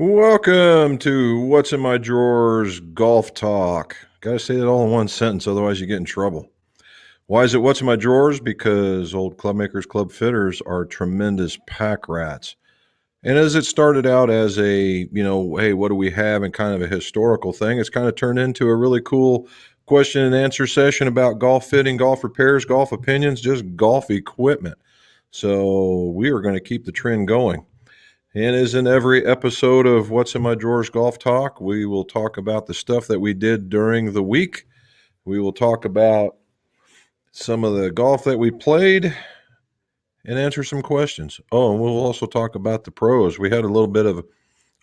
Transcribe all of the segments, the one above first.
Welcome to What's in My Drawers Golf Talk. Gotta say it all in one sentence, otherwise you get in trouble. Why is it What's in My Drawers? Because old club makers, club fitters are tremendous pack rats. And as it started out as hey, what do we have, and kind of a historical thing, it's kind of turned into a really cool question and answer session about golf fitting, golf repairs, golf opinions, just golf equipment. So we are going to keep the trend going. And as in every episode of What's in My Drawers Golf Talk, we will talk about the stuff that we did during the week. We will talk about some of the golf that we played and answer some questions. Oh, and we'll also talk about the pros. We had a little bit of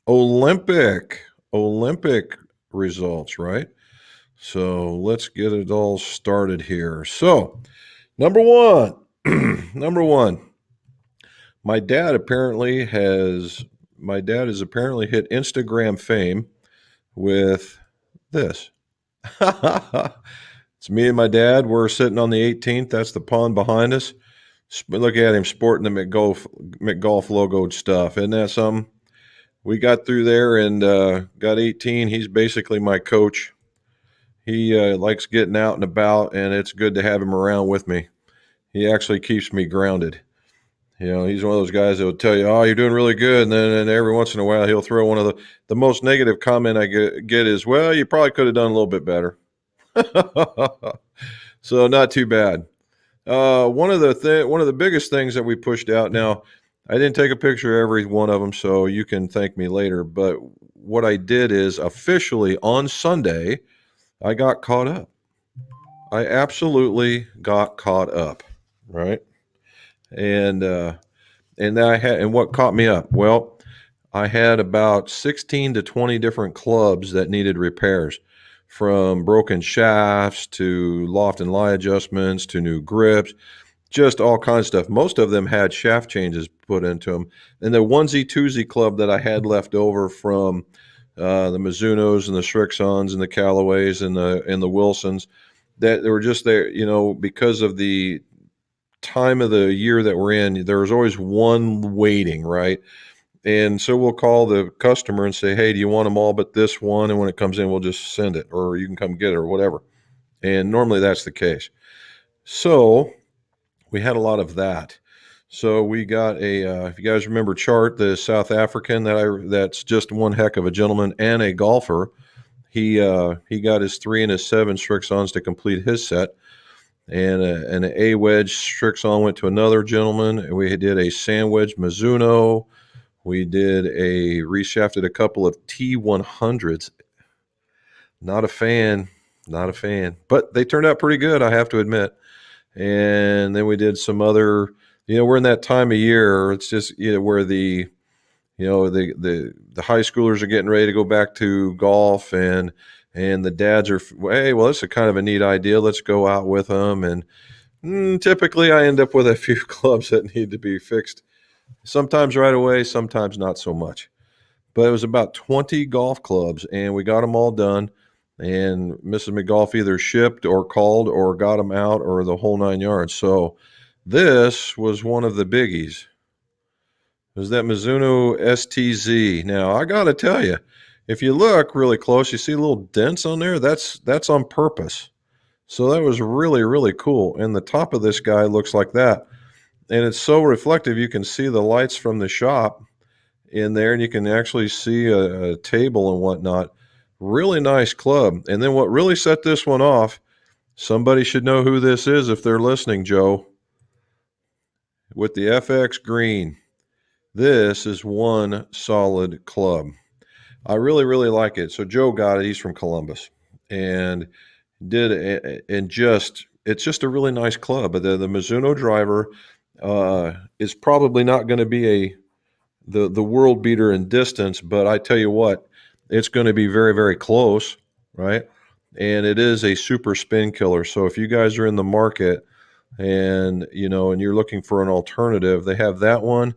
Olympic results, right? So let's get it all started here. So, number one, My dad has apparently hit Instagram fame with this. It's me and my dad. We're sitting on the 18th. That's the pond behind us. Look at him sporting the McGolf logoed stuff. Isn't that something? We got through there and got 18. He's basically my coach. He likes getting out and about, and it's good to have him around with me. He actually keeps me grounded. He's one of those guys that will tell you, "Oh, you're doing really good," and then every once in a while he'll throw one of the most negative comment I get is, "Well, you probably could have done a little bit better." So not too bad. One of the biggest things that we pushed out. Now, I didn't take a picture of every one of them, so you can thank me later. But what I did is officially on Sunday, I got caught up. I absolutely got caught up, right? And what caught me up? Well, I had about 16 to 20 different clubs that needed repairs, from broken shafts to loft and lie adjustments to new grips, just all kinds of stuff. Most of them had shaft changes put into them. And the onesie twosie club that I had left over from the Mizunos and the Srixons and the Callaways and the Wilsons, that they were just there, because of the time of the year that we're in, there's always one waiting, right? And so we'll call the customer and say, "Hey, do you want them all but this one?" And when it comes in, we'll just send it, or you can come get it, or whatever. And normally that's the case. So we had a lot of that. So we got if you guys remember Chart, the South African, that's just one heck of a gentleman and a golfer. He got his 3 and his 7 Srixons to complete his set. And an A wedge Srixon went to another gentleman. We did a sand wedge Mizuno. We did reshafted a couple of T100s. Not a fan, but they turned out pretty good, I have to admit. And then we did some other, we're in that time of year. It's just, where the high schoolers are getting ready to go back to golf, and the dads are, "Hey, well, this is kind of a neat idea. Let's go out with them." And typically I end up with a few clubs that need to be fixed. Sometimes right away, sometimes not so much. But it was about 20 golf clubs, and we got them all done. And Mrs. McGolf either shipped or called or got them out, or the whole 9 yards. So this was one of the biggies. It was that Mizuno STZ. Now, I got to tell you, if you look really close, you see little dents on there. That's on purpose. So that was really, really cool. And the top of this guy looks like that. And it's so reflective, you can see the lights from the shop in there, and you can actually see a table and whatnot. Really nice club. And then what really set this one off, somebody should know who this is if they're listening, Joe, with the FX green. This is one solid club. I really, really like it. So Joe got it. He's from Columbus, and it's just a really nice club. But the Mizuno driver is probably not going to be the world beater in distance, but I tell you what, it's going to be very, very close, right? And it is a super spin killer. So if you guys are in the market and you're looking for an alternative, they have that one.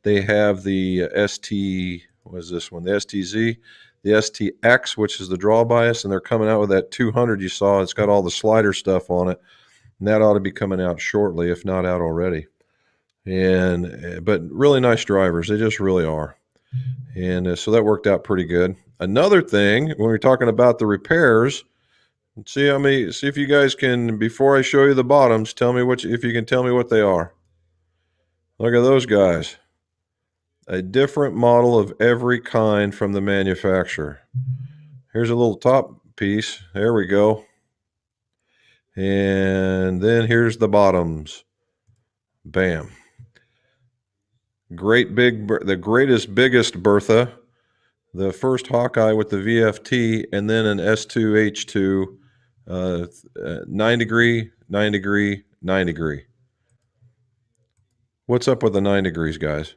They have the what is this one? The STZ, the STX, which is the draw bias, and they're coming out with that 200 you saw. It's got all the slider stuff on it, and that ought to be coming out shortly, if not out already. But really nice drivers. They just really are. And so that worked out pretty good. Another thing, when we're talking about the repairs, see if you guys can, before I show you the bottoms, tell me if you can tell me what they are. Look at those guys. A different model of every kind from the manufacturer. Here's a little top piece. There we go. And then here's the bottoms. Bam. The greatest, biggest Bertha. The first Hawkeye with the VFT, and then an S2H2, 9 degree, 9 degree, 9 degree. What's up with the 9 degrees, guys?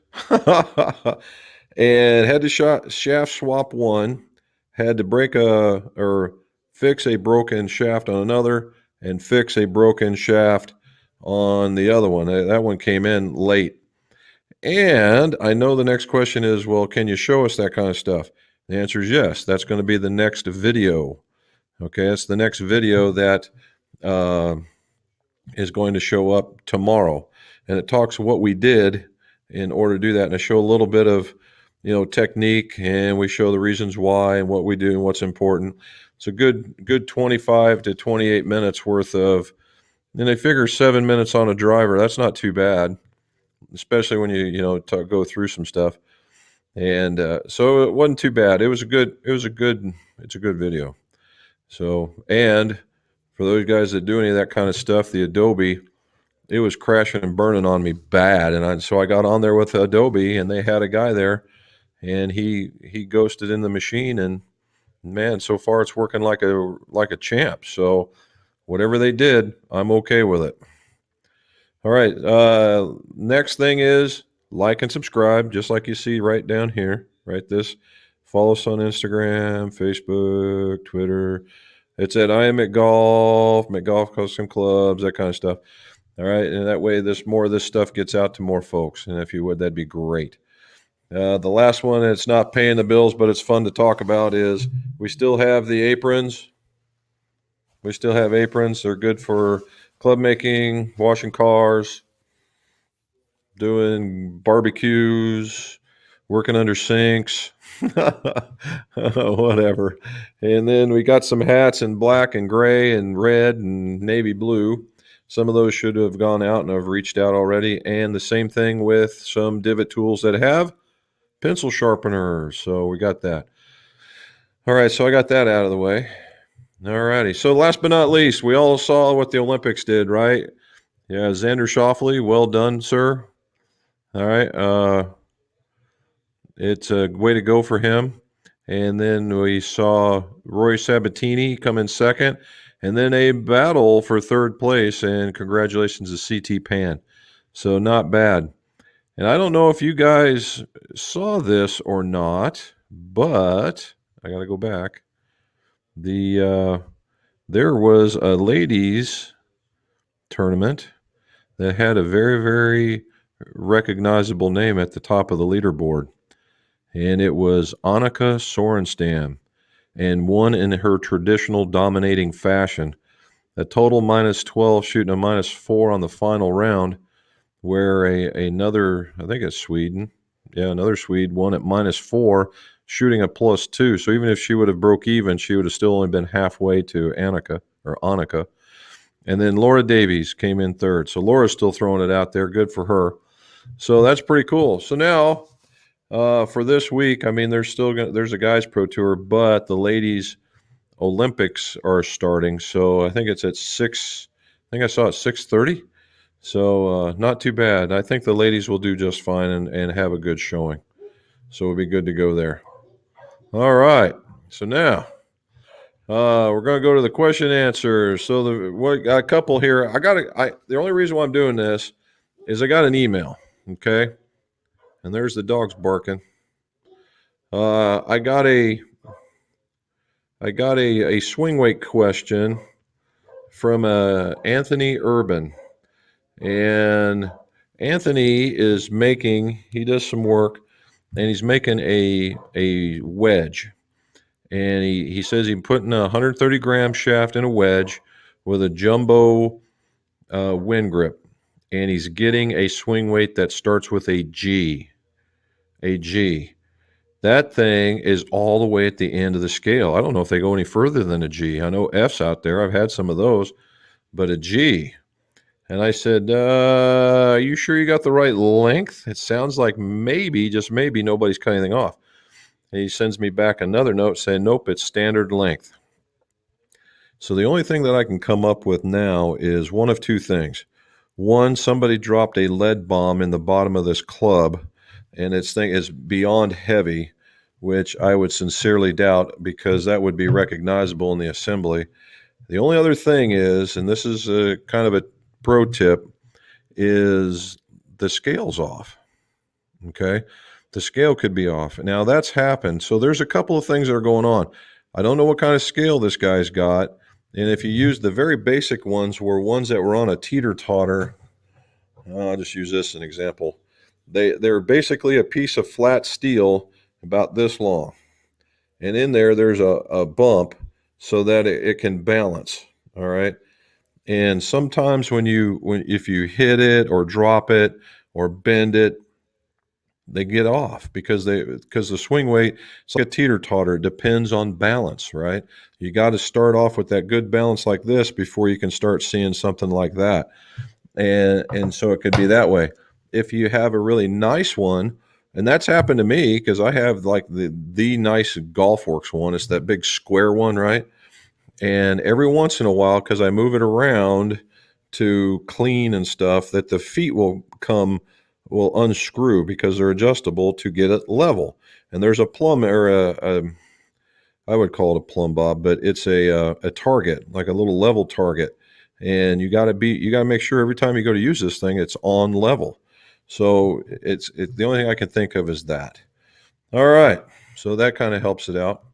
And had to shaft swap one, had to fix a broken shaft on another, and fix a broken shaft on the other one. That one came in late. And I know the next question is, well, can you show us that kind of stuff? The answer is yes. That's going to be the next video. Okay, it's the next video that is going to show up tomorrow. And it talks what we did in order to do that. And I show a little bit of, technique, and we show the reasons why and what we do and what's important. It's a good 25 to 28 minutes worth of, and they figure 7 minutes on a driver. That's not too bad, especially when you go through some stuff. And so it wasn't too bad. It's a good video. So, and for those guys that do any of that kind of stuff, the Adobe, it was crashing and burning on me bad. And so I got on there with Adobe, and they had a guy there, and he ghosted in the machine, and man, so far it's working like a champ. So whatever they did, I'm okay with it. All right. Next thing is like and subscribe, just like you see right down here. Right, this. Follow us on Instagram, Facebook, Twitter. It's at I am McGolf Custom Clubs, that kind of stuff. All right, and that way, more of this stuff gets out to more folks. And if you would, that'd be great. The last one, it's not paying the bills, but it's fun to talk about, is we still have the aprons. We still have aprons. They're good for club making, washing cars, doing barbecues, working under sinks, whatever. And then we got some hats in black and gray and red and navy blue. Some of those should have gone out, and I've reached out already. And the same thing with some divot tools that have pencil sharpeners. So we got that. All right, so I got that out of the way. All righty. So last but not least, we all saw what the Olympics did, right? Yeah, Xander Schauffele, well done, sir. All right. It's a way to go for him. And then we saw Roy Sabatini come in second, and then a battle for third place. And congratulations to CT Pan. So not bad. And I don't know if you guys saw this or not, but I got to go back. There was a ladies tournament that had a very, very recognizable name at the top of the leaderboard. And it was Annika Sorenstam, and won in her traditional dominating fashion. A total -12, shooting a -4 on the final round, where another, I think it's Sweden, another Swede won at -4, shooting a +2. So even if she would have broke even, she would have still only been halfway to Annika. And then Laura Davies came in third. So Laura's still throwing it out there. Good for her. So that's pretty cool. So now, for this week, I mean, there's a guys pro tour, but the ladies Olympics are starting. So I think it's at 6. I think I saw it 6:30. So not too bad. I think the ladies will do just fine and have a good showing. So we'll be good to go there. All right. So now we're going to go to the question and answers. So we got a couple here. The only reason why I'm doing this is I got an email. Okay. And there's the dogs barking. I got a swing weight question from Anthony Urban. And Anthony he does some work, and he's making a wedge. And he says he's putting a 130-gram shaft in a wedge with a jumbo wind grip. And he's getting a swing weight that starts with a G. That thing is all the way at the end of the scale. I don't know if they go any further than a G. I know F's out there. I've had some of those, but a G. And I said, are you sure you got the right length? It sounds like maybe, just maybe, nobody's cut anything off. And he sends me back another note saying, nope, it's standard length. So the only thing that I can come up with now is one of two things. One, somebody dropped a lead bomb in the bottom of this club, and its thing is beyond heavy, which I would sincerely doubt because that would be recognizable in the assembly. The only other thing is, and this is a kind of a pro tip, is the scale's off. Okay. The scale could be off. Now that's happened. So there's a couple of things that are going on. I don't know what kind of scale this guy's got. And if you use the very basic ones, were ones that were on a teeter totter. I'll just use this as an example. They're basically a piece of flat steel about this long. And in there's a bump so that it can balance. All right. And sometimes if you hit it or drop it or bend it, they get off because the swing weight, it's like a teeter totter. It depends on balance, right? You got to start off with that good balance like this before you can start seeing something like that. And so it could be that way. If you have a really nice one, and that's happened to me because I have like the nice GolfWorks one. It's that big square one, right? And every once in a while, because I move it around to clean and stuff, that the feet will unscrew because they're adjustable to get it level. And there's a plumb or I would call it a plumb bob, but it's a target, like a little level target. And you got to make sure every time you go to use this thing, it's on level. So it's the only thing I can think of is that. All right. So that kind of helps it out.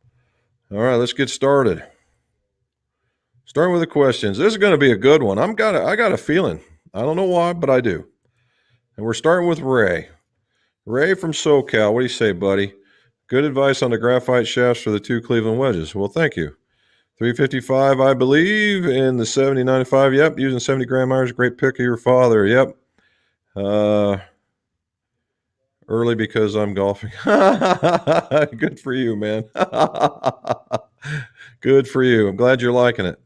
All right, let's get started. Starting with the questions. This is going to be a good one. I got a feeling. I don't know why, but I do. And we're starting with Ray. Ray from SoCal. What do you say, buddy? Good advice on the graphite shafts for the two Cleveland wedges. Well, thank you. 355, I believe, and the 7095. Yep, using 70 gram irons. Great pick of your father. Yep. Early because I'm golfing. Good for you, man. Good for you. I'm glad you're liking it.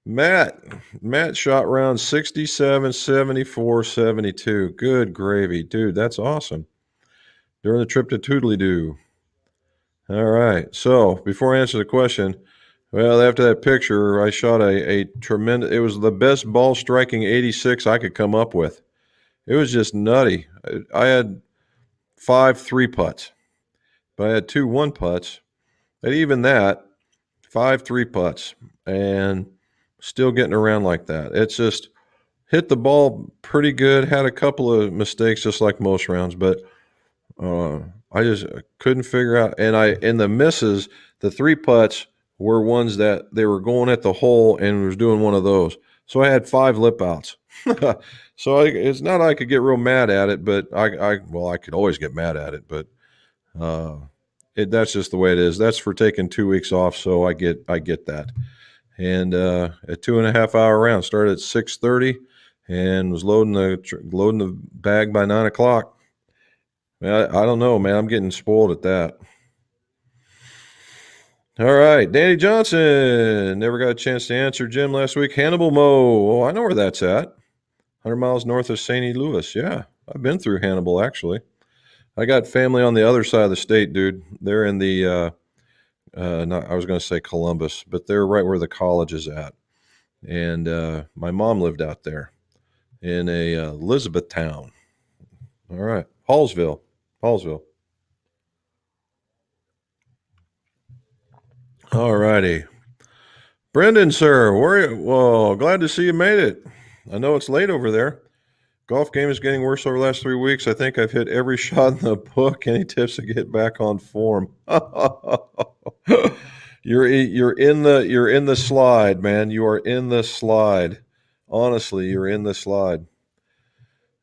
Matt shot round 67, 74, 72. Good gravy. Dude, that's awesome. During the trip to Toodly-Doo. All right. So before I answer the question, well, after that picture, I shot a tremendous, it was the best ball striking 86 I could come up with. It was just nutty. I had 5 3-putts, but I had 2 1-putts. And even that, 5 3-putts, and still getting around like that. It's just hit the ball pretty good. Had a couple of mistakes, just like most rounds, but I just couldn't figure out. And in the misses, the 3-putts were ones that they were going at the hole and was doing one of those. So I had 5 lip outs. So it's not I could get real mad at it, but I could always get mad at it, but that's just the way it is. That's for taking 2 weeks off, so I get that. And a 2.5 hour round started at 6:30, and was loading the bag by 9 o'clock. I don't know, man. I'm getting spoiled at that. All right, Danny Johnson. Never got a chance to answer Jim last week. Hannibal Mo. Oh, I know where that's at. 100 miles north of St. Louis. Yeah, I've been through Hannibal, actually. I got family on the other side of the state, dude. They're in the, I was going to say Columbus, but they're right where the college is at. And my mom lived out there in a Elizabethtown. All right, Hallsville. All righty. Brendan, sir, well, glad to see you made it. I know it's late over there. Golf game is getting worse over the last 3 weeks. I think I've hit every shot in the book. Any tips to get back on form? You're in the slide, man. You are in the slide. Honestly, you're in the slide.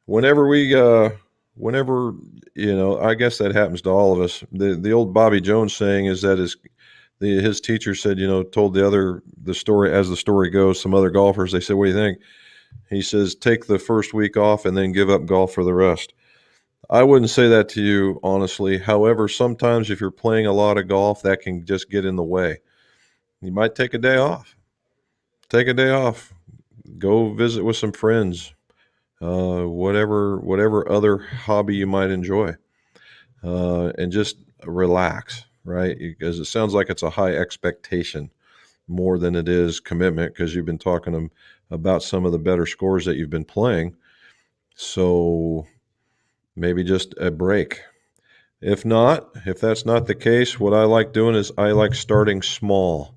Whenever I guess that happens to all of us. The old Bobby Jones saying is that his teacher said, told the story as the story goes. Some other golfers, they said, "What do you think?" He says, take the first week off and then give up golf for the rest. I wouldn't say that to you, honestly. However, sometimes if you're playing a lot of golf, that can just get in the way. You might take a day off. Take a day off. Go visit with some friends. Whatever other hobby you might enjoy, and just relax, right? Because it sounds like it's a high expectation more than it is commitment. Because you've been talking about some of the better scores that you've been playing, so maybe just a break. If that's not the case, what I like doing is I like starting small.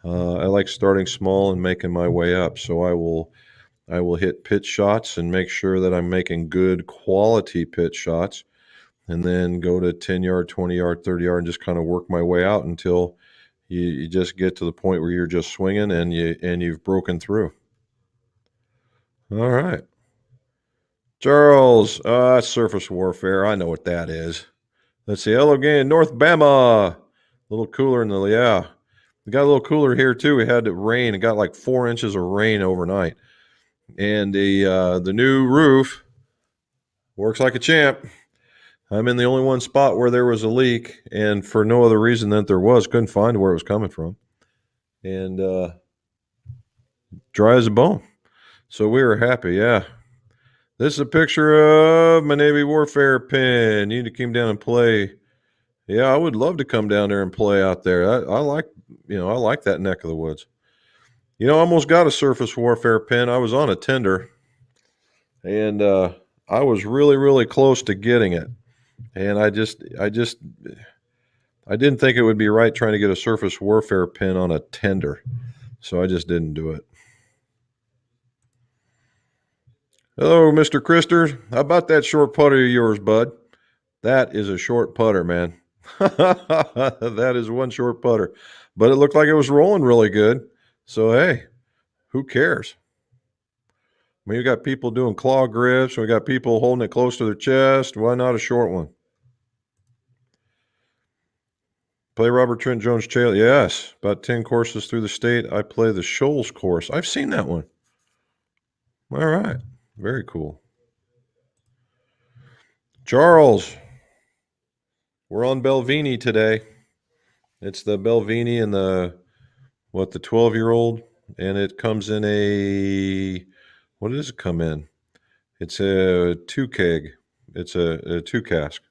I like starting small and making my way up. So I will hit pitch shots and make sure that I'm making good quality pitch shots, and then go to 10 yard, 20 yard, 30 yard, and just kind of work my way out until you just get to the point where you're just swinging and you've broken through. All right, Charles, surface warfare. I know what that is. Let's see, Allegheny, North Bama. A little cooler in the yeah. It got a little cooler here too. We had it rain. It got like 4 inches of rain overnight, and the new roof works like a champ. I'm in the only one spot where there was a leak, and for no other reason than there was. Couldn't find where it was coming from, and dry as a bone. So we were happy. Yeah, this is a picture of my Navy warfare pin. You need to come down and play. Yeah, I would love to come down there and play out there. I like, I like that neck of the woods. I almost got a surface warfare pin. I was on a tender, and I was really, really close to getting it. And I didn't think it would be right trying to get a surface warfare pin on a tender, so I just didn't do it. Hello, Mr. Krister. How about that short putter of yours, bud? That is a short putter, man. That is one short putter. But it looked like it was rolling really good. So, hey, who cares? I mean, you got people doing claw grips. We got people holding it close to their chest. Why not a short one? Play Robert Trent Jones Trail. Yes, about 10 courses through the state. I play the Shoals course. I've seen that one. All right. Very cool. Charles, we're on Belvini today. It's the Belvini and the 12-year-old, and it comes in what does it come in? It's a 2 keg. It's a 2 cask.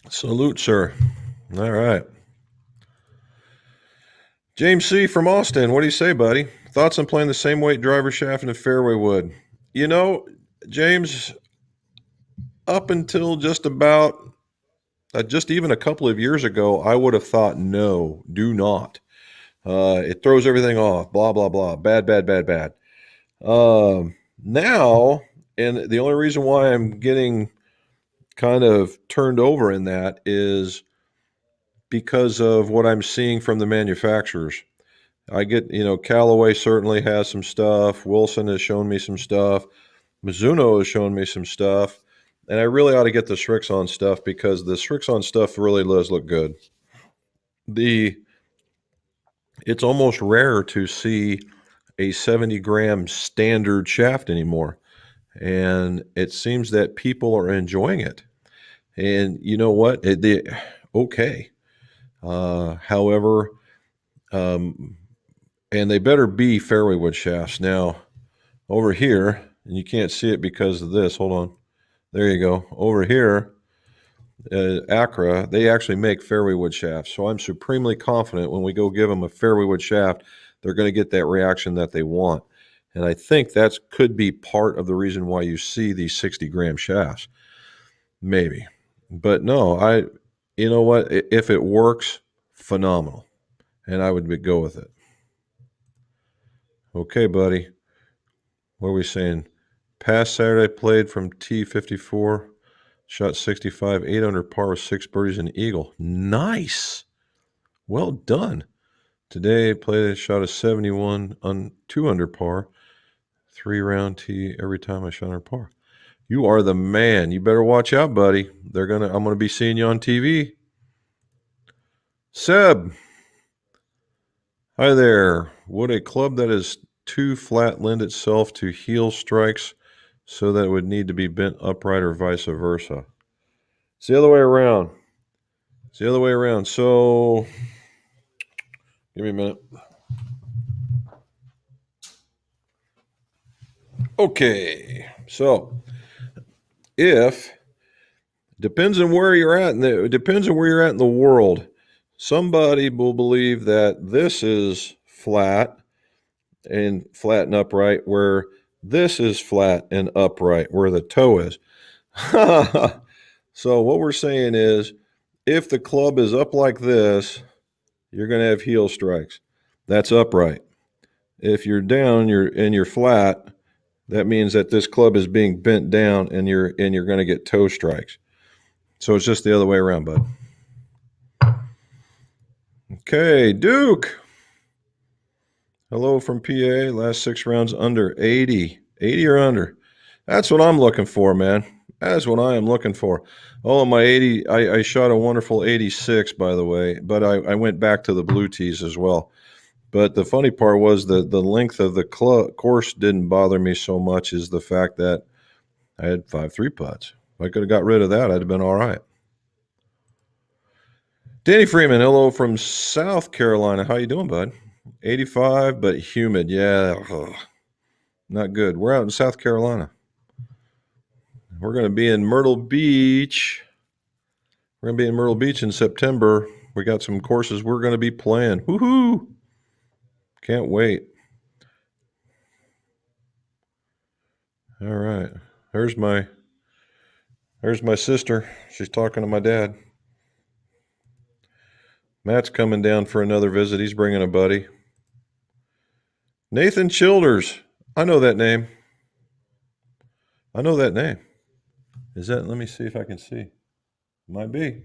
Salute, sir. All right. James C. from Austin. What do you say, buddy? Thoughts on playing the same weight driver shaft in a fairway wood? James, up until just even a couple of years ago, I would have thought, no, do not. It throws everything off, blah, blah, blah. Bad, bad, bad, bad. Now, and the only reason why I'm getting kind of turned over in that is because of what I'm seeing from the manufacturers. I get, Callaway certainly has some stuff. Wilson has shown me some stuff. Mizuno has shown me some stuff. And I really ought to get the Srixon stuff because the Srixon stuff really does look good. It's almost rare to see a 70-gram standard shaft anymore. And it seems that people are enjoying it. And you know what? Okay. However, and they better be fairway wood shafts. Now, over here, and you can't see it because of this. Hold on. There you go. Over here, Acra, they actually make fairway wood shafts. So I'm supremely confident when we go give them a fairway wood shaft, they're going to get that reaction that they want. And I think that could be part of the reason why you see these 60-gram shafts. Maybe. But no, you know what? If it works, phenomenal. And I would go with it. Okay, buddy. What are we saying? Past Saturday, played from T54, shot 65, 8 under par with 6 birdies and eagle. Nice. Well done. Today, played a shot of 71 on 2 under par, 3 round tee every time I shot under par. You are the man. You better watch out, buddy. I'm gonna be seeing you on TV. Seb. Hi there. Would a club that is too flat lend itself to heel strikes so that it would need to be bent upright or vice versa. It's the other way around. It's the other way around. So, give me a minute. Okay. So, if depends on where you're at, and it depends on where you're at in the world. Somebody will believe that this is flat and upright, where this is flat and upright, where the toe is. So what we're saying is, if the club is up like this, you're going to have heel strikes. That's upright. If you're down, you're flat. That means that this club is being bent down, and you're going to get toe strikes. So it's just the other way around, bud. Okay, Duke. Hello from PA. Last 6 rounds under 80. 80 or under. That's what I'm looking for, man. That's what I am looking for. Oh, my 80. I shot a wonderful 86, by the way, but I went back to the blue tees as well. But the funny part was the length of the course didn't bother me so much as the fact that I had 5-3 putts. If I could have got rid of that, I'd have been all right. Danny Freeman, hello from South Carolina. How you doing, bud? 85, but humid. Yeah, ugh, not good. We're out in South Carolina. We're going to be in Myrtle Beach. We're going to be in Myrtle Beach in September. We got some courses we're going to be playing. Woohoo! Can't wait. All right. There's my sister. She's talking to my dad. Matt's coming down for another visit. He's bringing a buddy. Nathan Childers. I know that name. Is that, let me see if I can see. Might be.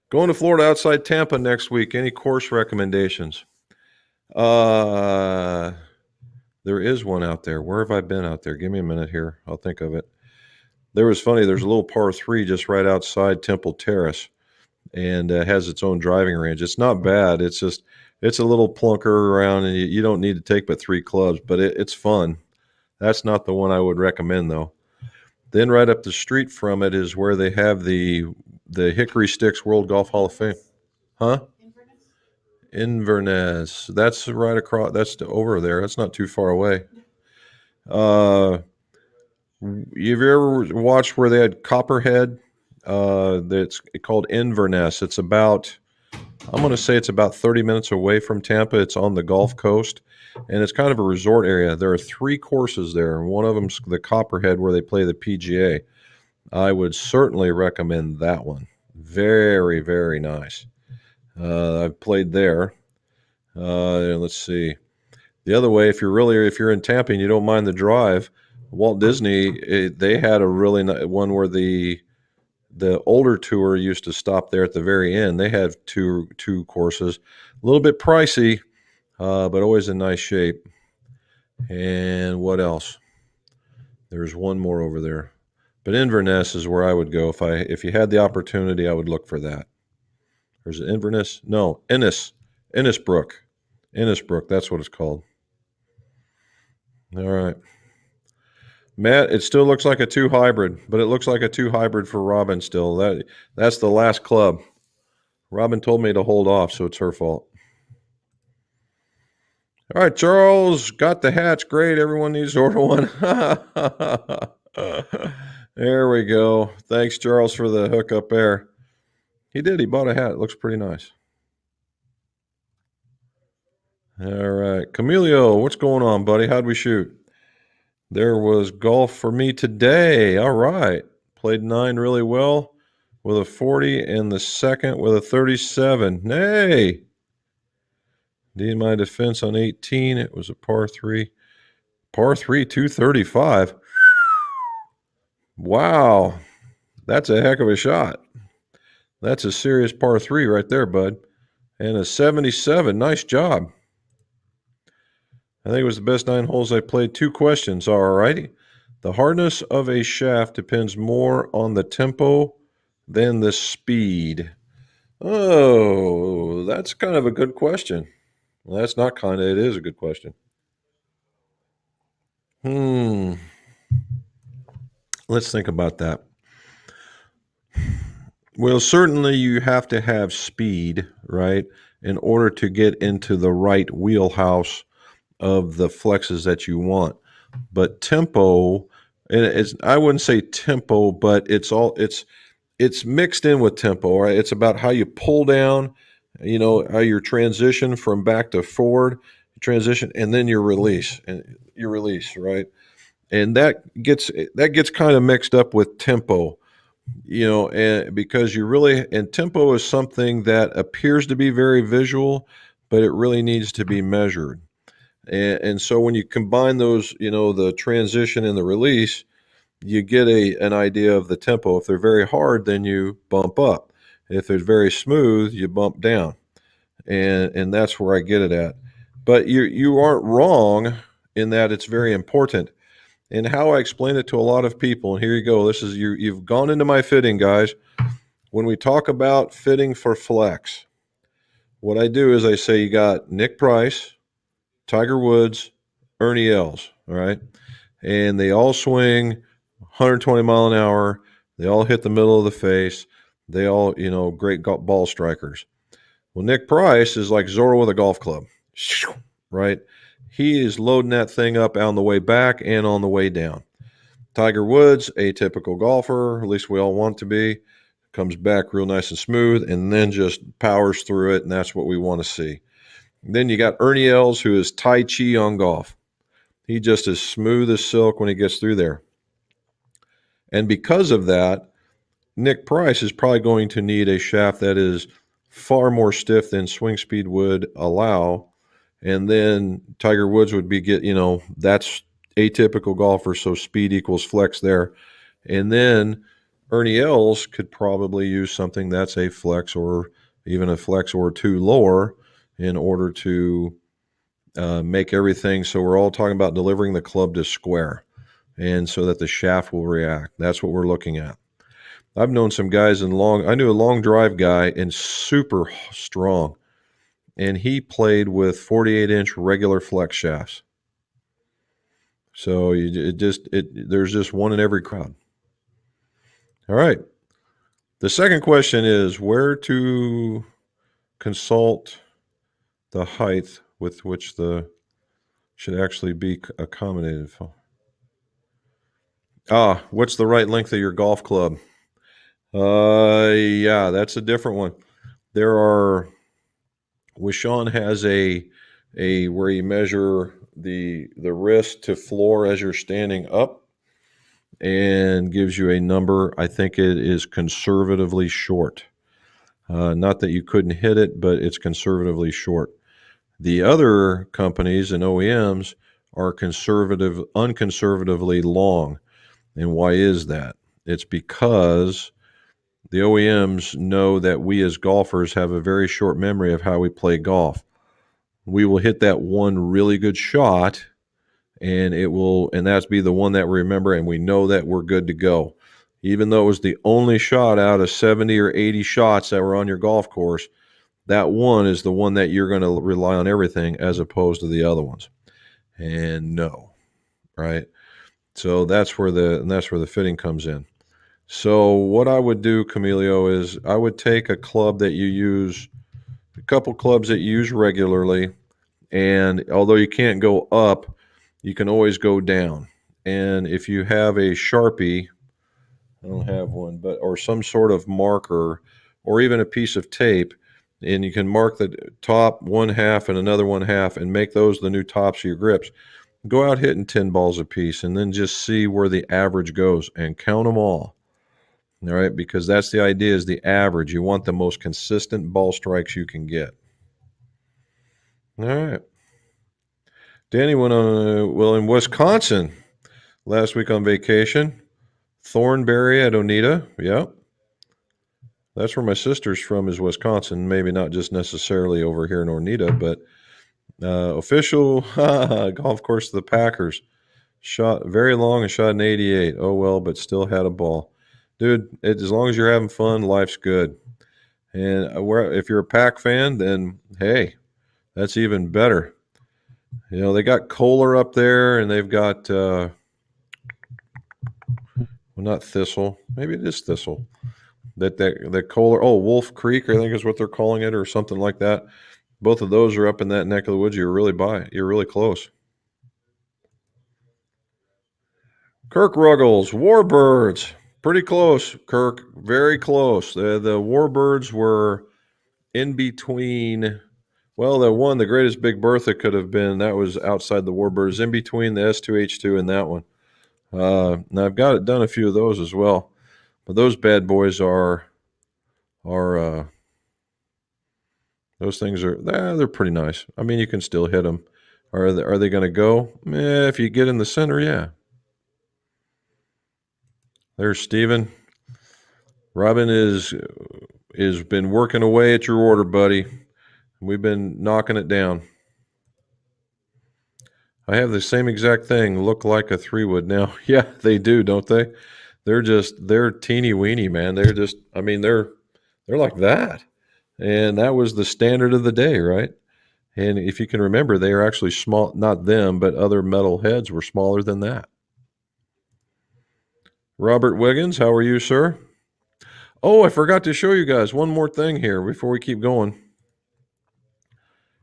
Going to Florida outside Tampa next week. Any course recommendations? There is one out there. Where have I been out there? Give me a minute here. I'll think of it. There's a little par 3 just right outside Temple Terrace, and has its own driving range. It's not bad. It's a little plunker around, and you don't need to take but 3 clubs, but it's fun. That's not the one I would recommend, though. Then right up the street from it is where they have the Hickory Sticks World Golf Hall of Fame. Huh? Inverness. That's right across. That's over there. That's not too far away. Have you ever watched where they had Copperhead? That's called Inverness. It's about, I'm going to say it's about 30 minutes away from Tampa. It's on the Gulf Coast, and it's kind of a resort area. There are 3 courses there, and one of them's the Copperhead where they play the PGA. I would certainly recommend that one. Very, very nice. I've played there. Let's see. The other way, if you're in Tampa and you don't mind the drive, Walt Disney, they had a really one where the older tour used to stop there at the very end. They have two courses, a little bit pricey, but always in nice shape. And what else? There's one more over there, but Inverness is where I would go if you had the opportunity. I would look for that. Or is it Inverness? No, Innisbrook. Innisbrook, that's what it's called. All right. Matt, it still looks like a 2 hybrid, but it looks like a 2 hybrid for Robin still. That's the last club. Robin told me to hold off, so it's her fault. All right, Charles, got the hats. Great. Everyone needs to order one. There we go. Thanks, Charles, for the hookup there. He did. He bought a hat. It looks pretty nice. All right. Camilio, what's going on, buddy? How'd we shoot? There was golf for me today. All right. Played 9 really well with a 40 and the second with a 37. Hey. Need my defense on 18. It was a par 3. Par 3, 235. Wow. That's a heck of a shot. That's a serious par 3 right there, bud. And a 77. Nice job. I think it was the best 9 holes I played. 2 questions. All righty. The hardness of a shaft depends more on the tempo than the speed. Oh, that's kind of a good question. Well, that's not kind of. It is a good question. Let's think about that. Well, certainly you have to have speed, right, in order to get into the right wheelhouse of the flexes that you want. But tempo, and it's I wouldn't say tempo, but it's mixed in with tempo, right? It's about how you pull down, how your transition from back to forward, transition, and then your release, right? And that gets kind of mixed up with tempo, and because and tempo is something that appears to be very visual, but it really needs to be measured. And so when you combine those, the transition and the release, you get an idea of the tempo. If they're very hard, then you bump up. If they're very smooth, you bump down. And that's where I get it at. But you aren't wrong in that it's very important. And how I explain it to a lot of people, and here you go. This is you've gone into my fitting, guys. When we talk about fitting for flex, what I do is I say you got Nick Price, Tiger Woods, Ernie Els, all right? And they all swing 120 mile an hour. They all hit the middle of the face. They all, great ball strikers. Well, Nick Price is like Zorro with a golf club, right? He is loading that thing up on the way back and on the way down. Tiger Woods, atypical golfer, at least we all want to be, comes back real nice and smooth and then just powers through it, and that's what we want to see. Then you got Ernie Els, who is Tai Chi on golf. He just is smooth as silk when he gets through there. And because of that, Nick Price is probably going to need a shaft that is far more stiff than swing speed would allow. And then Tiger Woods would that's atypical golfer, so speed equals flex there. And then Ernie Els could probably use something that's a flex or even a flex or two lower in order to make everything. So we're all talking about delivering the club to square, and so that the shaft will react. That's what we're looking at. I've known some guys I knew a long drive guy and super strong, and he played with 48-inch regular flex shafts. So there's just one in every crowd. All right. The second question is where to consult the height with which the should actually be accommodated. What's the right length of your golf club? Yeah, that's a different one. There are. Wishon has a where you measure the wrist to floor as you're standing up, and gives you a number. I think it is conservatively short. Not that you couldn't hit it, but it's conservatively short. The other companies and OEMs are unconservatively long. And why is that? It's because the OEMs know that we as golfers have a very short memory of how we play golf. We will hit that one really good shot, and that's be the one that we remember, and we know that we're good to go. Even though it was the only shot out of 70 or 80 shots that were on your golf course, that one is the one that you're going to rely on everything as opposed to the other ones. And no, right? So that's where the fitting comes in. So what I would do, Camilio, is I would take a club that you use, a couple clubs that you use regularly, and although you can't go up, you can always go down. And if you have a Sharpie, I don't have one, or some sort of marker, or even a piece of tape, and you can mark the top one half and another one half, and make those the new tops of your grips. Go out hitting 10 balls a piece, and then just see where the average goes, and count them all. All right, because that's the idea, is the average. You want the most consistent ball strikes you can get. All right. Danny went in Wisconsin last week on vacation. Thornberry at Oneida. Yeah. That's where my sister's from, is Wisconsin. Maybe not just necessarily over here in Oneida, but official golf course of the Packers. Shot very long and shot an 88. Oh, well, but still had a ball. Dude, as long as you're having fun, life's good. And if you're a Pack fan, then hey, that's even better. They got Kohler up there, and they've got Well, not Thistle. Maybe it is Thistle. That Kohler. Oh, Wolf Creek, I think is what they're calling it, or something like that. Both of those are up in that neck of the woods. You're really close. Kirk Ruggles, Warbirds. Pretty close, Kirk. Very close. The Warbirds were in between. Well, the greatest Big Bertha could have been, that was outside the Warbirds, in between the S2H2 and that one. Now I've got it done a few of those as well, but those bad boys are those things are they're pretty nice. I mean, you can still hit them. Are they going to go? If you get in the center, yeah. There's Steven. Robin is been working away at your order, buddy. We've been knocking it down. I have the same exact thing. Look like a 3-wood now. Yeah, they do, don't they? They're teeny weeny, man. They're like that. And that was the standard of the day, right? And if you can remember, they are actually small, not them, but other metal heads were smaller than that. Robert Wiggins, how are you, sir? Oh, I forgot to show you guys one more thing here before we keep going.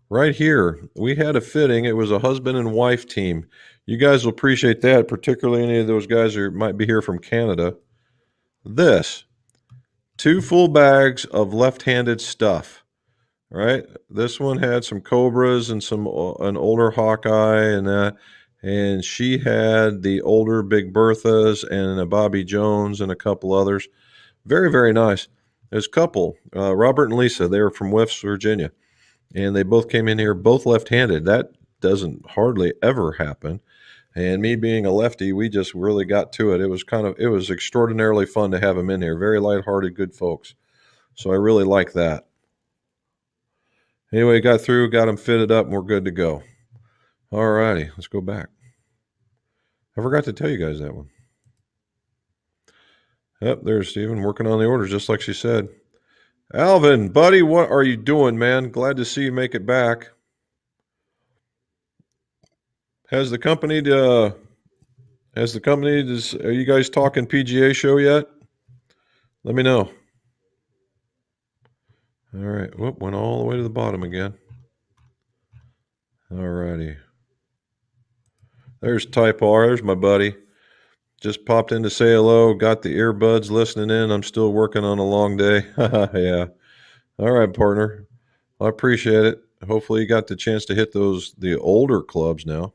Right here, we had a fitting. It was a husband and wife team. You guys will appreciate that, particularly any of those guys who might be here from Canada. This, 2 full bags of left-handed stuff. Right, this one had some Cobras and an older Hawkeye and that, and she had the older Big Berthas and a Bobby Jones and a couple others. Very, very nice. There's a couple, Robert and Lisa. They were from West Virginia, and they both came in here both left-handed. That doesn't hardly ever happen. And me being a lefty, we just really got to it. It was extraordinarily fun to have them in here. Very lighthearted, good folks. So I really like that. Anyway, got through, got them fitted up, and we're good to go. All righty, let's go back. I forgot to tell you guys that one. Yep, there's Steven working on the orders just like she said. Alvin, buddy, what are you doing, man? Glad to see you make it back. Has the company are you guys talking PGA show yet? Let me know. All right. Whoop, went all the way to the bottom again. All righty. There's Type R. There's my buddy. Just popped in to say hello. Got the earbuds listening in. I'm still working on a long day. Yeah. All right, partner. I appreciate it. Hopefully you got the chance to hit the older clubs now.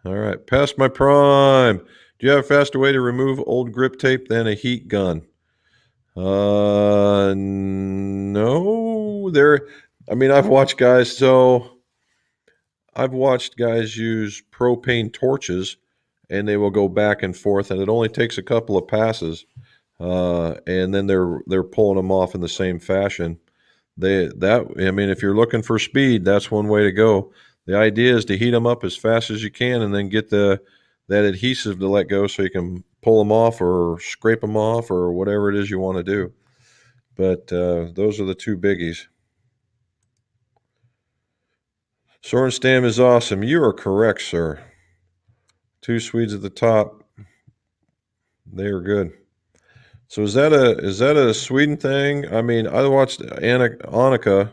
All right. Past my prime. Do you have a faster way to remove old grip tape than a heat gun? No. I've watched guys use propane torches, and they will go back and forth, and it only takes a couple of passes, and then they're pulling them off in the same fashion. If you're looking for speed, that's one way to go. The idea is to heat them up as fast as you can, and then get that adhesive to let go, so you can pull them off or scrape them off or whatever it is you want to do. But those are the two biggies. Sorenstam is awesome. You are correct, sir. 2 Swedes at the top. They are good. So is that a Sweden thing? I mean, I watched Annika,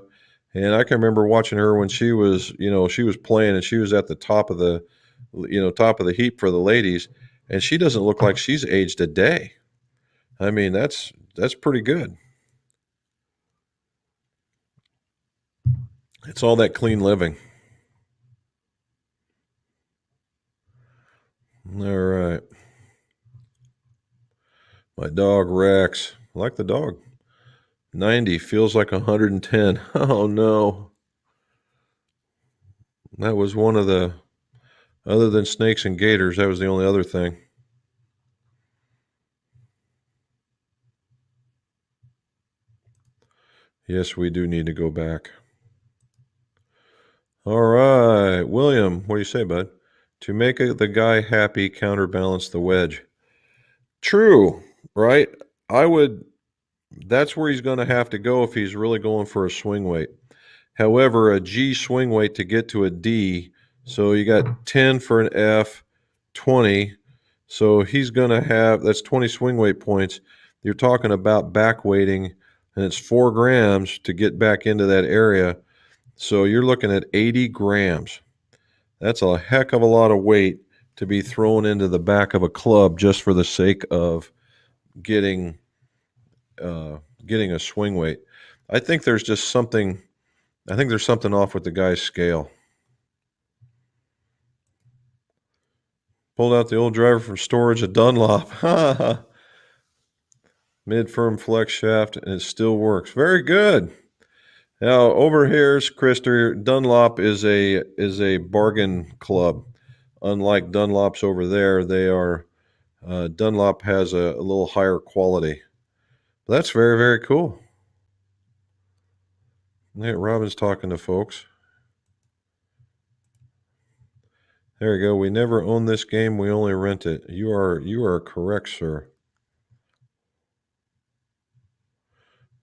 and I can remember watching her when she was playing, and she was at the top of the heap for the ladies, and she doesn't look like she's aged a day. I mean, that's pretty good. It's all that clean living. All right. My dog Rex. I like the dog. 90 feels like 110. Oh no. That was one of the, other than snakes and gators, that was the only other thing. Yes, we do need to go back. All right. William, what do you say, bud? To make the guy happy, counterbalance the wedge. True, right? That's where he's going to have to go if he's really going for a swing weight. However, a G swing weight to get to a D, so you got 10 for an F, 20. So he's going to have, that's 20 swing weight points. You're talking about back weighting, and it's 4 grams to get back into that area. So you're looking at 80 grams. That's a heck of a lot of weight to be thrown into the back of a club just for the sake of getting getting a swing weight. I think there's just something. I think there's something off with the guy's scale. Pulled out the old driver from storage, a Dunlop. Mid-firm flex shaft, and it still works. Very good. Now over here's Krister. Dunlop is a bargain club. Unlike Dunlops over there, they are Dunlop has a little higher quality. But that's very, very cool. Yeah, Robin's talking to folks. There you go. We never own this game. We only rent it. You are correct, sir.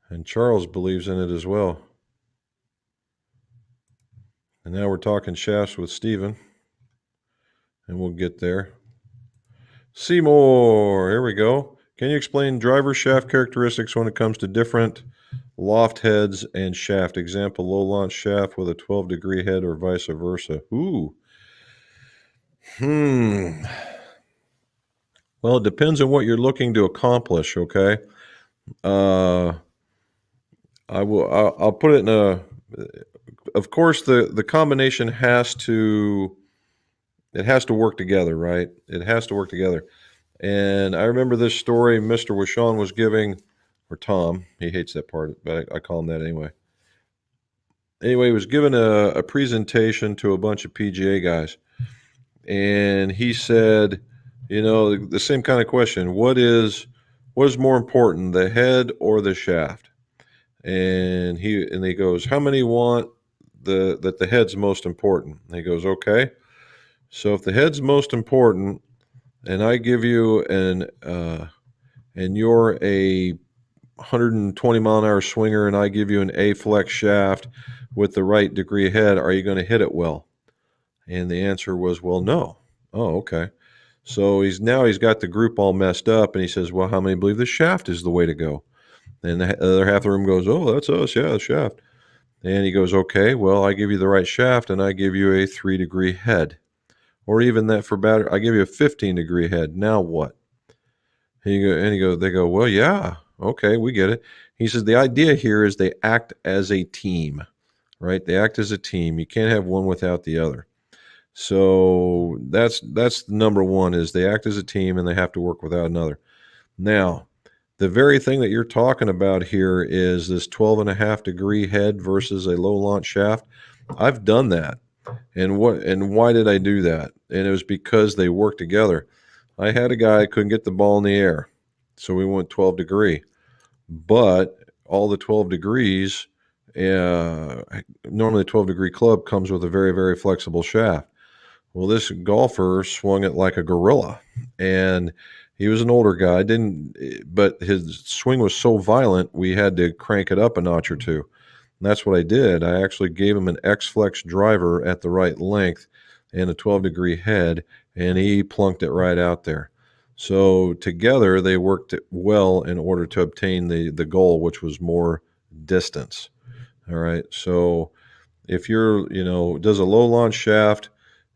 And Charles believes in it as well. And now we're talking shafts with Steven. And we'll get there. Seymour, here we go. Can you explain driver shaft characteristics when it comes to different loft heads and shaft? Example, low launch shaft with a 12-degree head or vice versa. Ooh. Well, it depends on what you're looking to accomplish, okay? I'll put it in a, of course, the combination has to work together, right? It has to work together. And I remember this story Mr. Wishon was giving, or Tom, he hates that part, but I call him that anyway. Anyway, he was giving a presentation to a bunch of PGA guys. And he said, the same kind of question, what is more important, the head or the shaft? And he goes, how many want that the head's most important? And he goes, okay. So if the head's most important, and I give you and you're a 120 mile an hour swinger, and I give you an A flex shaft with the right degree head, are you going to hit it well? And the answer was, well, no. Oh, okay. So he's got the group all messed up, and he says, well, how many believe the shaft is the way to go? And the other half of the room goes, oh, that's us. Yeah, the shaft. And he goes, okay, well, I give you the right shaft, and I give you a 3-degree head. Or even that for better, I give you a 15-degree head. Now what? They go, well, yeah, okay, we get it. He says, the idea here is they act as a team, right? They act as a team. You can't have one without the other. So that's number one, is they act as a team and they have to work without another. Now, the very thing that you're talking about here is this 12.5-degree head versus a low launch shaft. I've done that. And why did I do that? And it was because they work together. I had a guy couldn't get the ball in the air, so we went 12-degree. But all the 12 degrees, normally a 12-degree club comes with a very, very flexible shaft. Well, this golfer swung it like a gorilla, and he was an older guy. But his swing was so violent, we had to crank it up a notch or two. And that's what I did. I actually gave him an X-Flex driver at the right length and a 12-degree head, and he plunked it right out there. So together they worked well in order to obtain the goal, which was more distance. All right. So if you're, does a low launch shaft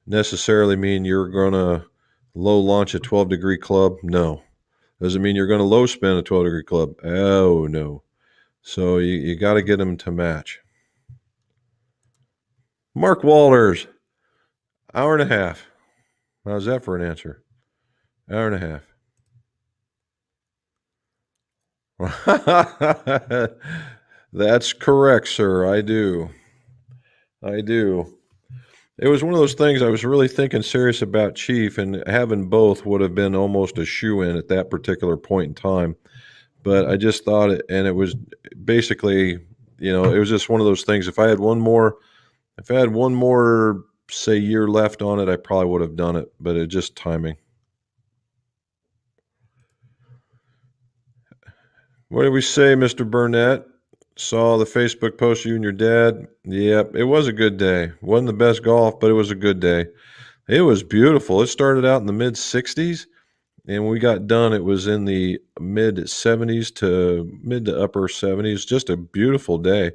necessarily mean you're going to low launch a 12-degree club? No. Does it mean you're going to low spin a 12-degree club? Oh, no. So you got to get them to match. Mark Walters, hour and a half. How's that for an answer? Hour and a half. That's correct, sir. I do. It was one of those things I was really thinking serious about Chief, and having both would have been almost a shoe-in at that particular point in time. But I just thought it, and it was basically, it was just one of those things. If I had one more, say, year left on it, I probably would have done it, but it's just timing. What did we say, Mr. Burnett? Saw the Facebook post of you and your dad. Yep, it was a good day. Wasn't the best golf, but it was a good day. It was beautiful. It started out in the mid 60s, And when we got done, it was in the mid 70s to mid to upper 70s. Just a beautiful day.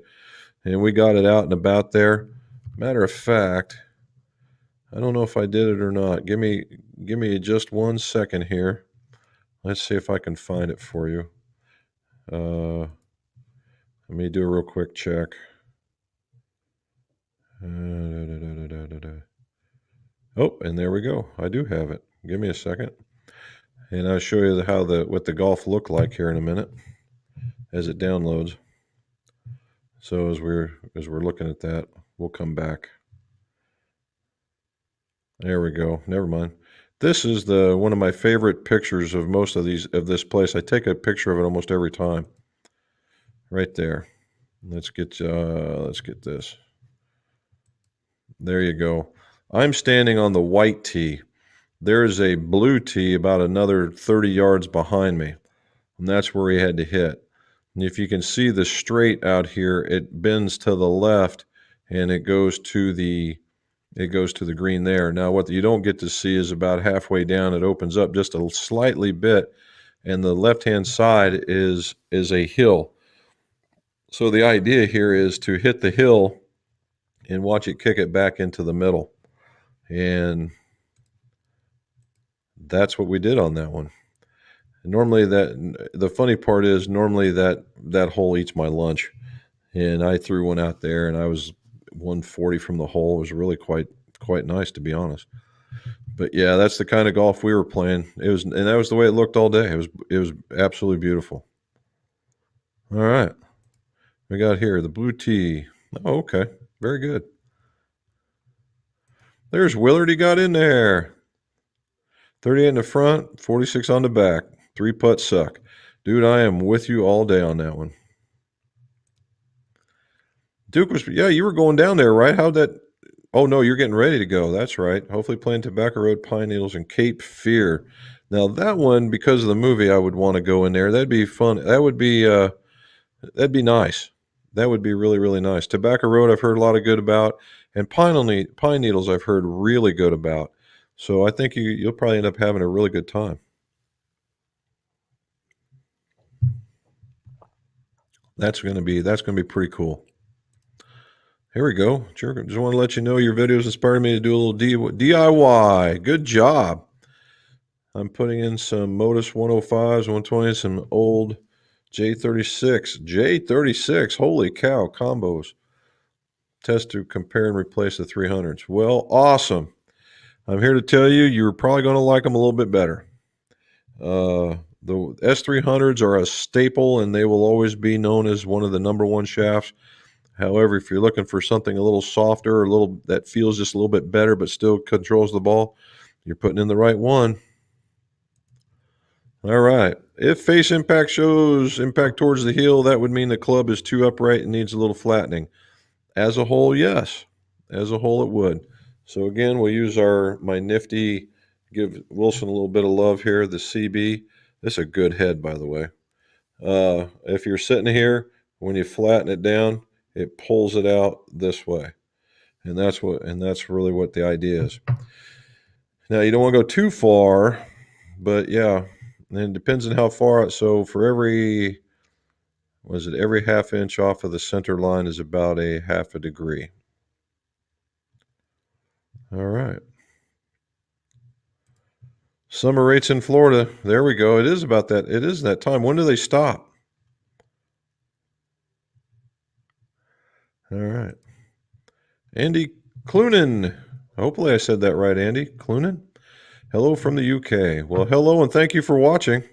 And we got it out and about there. Matter of fact, I don't know if I did it or not. Give me just 1 second here. Let's see if I can find it for you. Let me do a real quick check. Oh, and there we go. I do have it. Give me a second, and I'll show you what the golf looked like here in a minute as it downloads. So as we're looking at that, we'll come back. There we go. Never mind. This is one of my favorite pictures of this place. I take a picture of it almost every time. Right there. Let's get this. There you go. I'm standing on the white tee. There's a blue tee about another 30 yards behind me, and that's where he had to hit. And if you can see the straight out here, it bends to the left, and it goes to the green there. Now, what you don't get to see is about halfway down, it opens up just a slightly bit, and the left-hand side is a hill. So the idea here is to hit the hill and watch it kick it back into the middle. And that's what we did on that one. Normally the funny part is normally that hole eats my lunch. And I threw one out there and I was 140 from the hole. It was really quite nice, to be honest. But yeah, that's the kind of golf we were playing. And that was the way it looked all day. It was absolutely beautiful. All right. We got here the blue tee. Oh, okay. Very good. There's Willard. He got in there. 38 in the front, 46 on the back. 3-putt suck. Dude, I am with you all day on that one. Duke you were going down there, right? How'd that? Oh, no, you're getting ready to go. That's right. Hopefully playing Tobacco Road, Pine Needles, and Cape Fear. Now, that one, because of the movie, I would want to go in there. That'd be fun. That'd be nice. That would be really, really nice. Tobacco Road, I've heard a lot of good about. And Pine Needles, I've heard really good about. So I think you'll probably end up having a really good time. That's going to be pretty cool. Here we go. Sure. Just want to let you know your videos inspired me to do a little DIY. Good job. I'm putting in some Modus 105s, 120s, some old J36. Holy cow, combos. Test to compare and replace the 300s. Well, awesome. I'm here to tell you, you're probably going to like them a little bit better. The S300s are a staple, and they will always be known as one of the number one shafts. However, if you're looking for something a little softer, that feels just a little bit better, but still controls the ball, you're putting in the right one. All right. If face impact shows impact towards the heel, that would mean the club is too upright and needs a little flattening. As a whole, yes. As a whole, it would. So again, we'll use my nifty, give Wilson a little bit of love here, the CB. This is a good head, by the way. If you're sitting here, when you flatten it down, it pulls it out this way. And that's really what the idea is. Now, you don't want to go too far, but yeah, and it depends on how far. So for every half inch off of the center line is about a half a degree. All right. Summer rates in Florida. There we go. It is about that. It is that time. When do they stop? All right. Andy Clunan. Hopefully I said that right, Andy. Clunan? Hello from the UK. Well, hello and thank you for watching.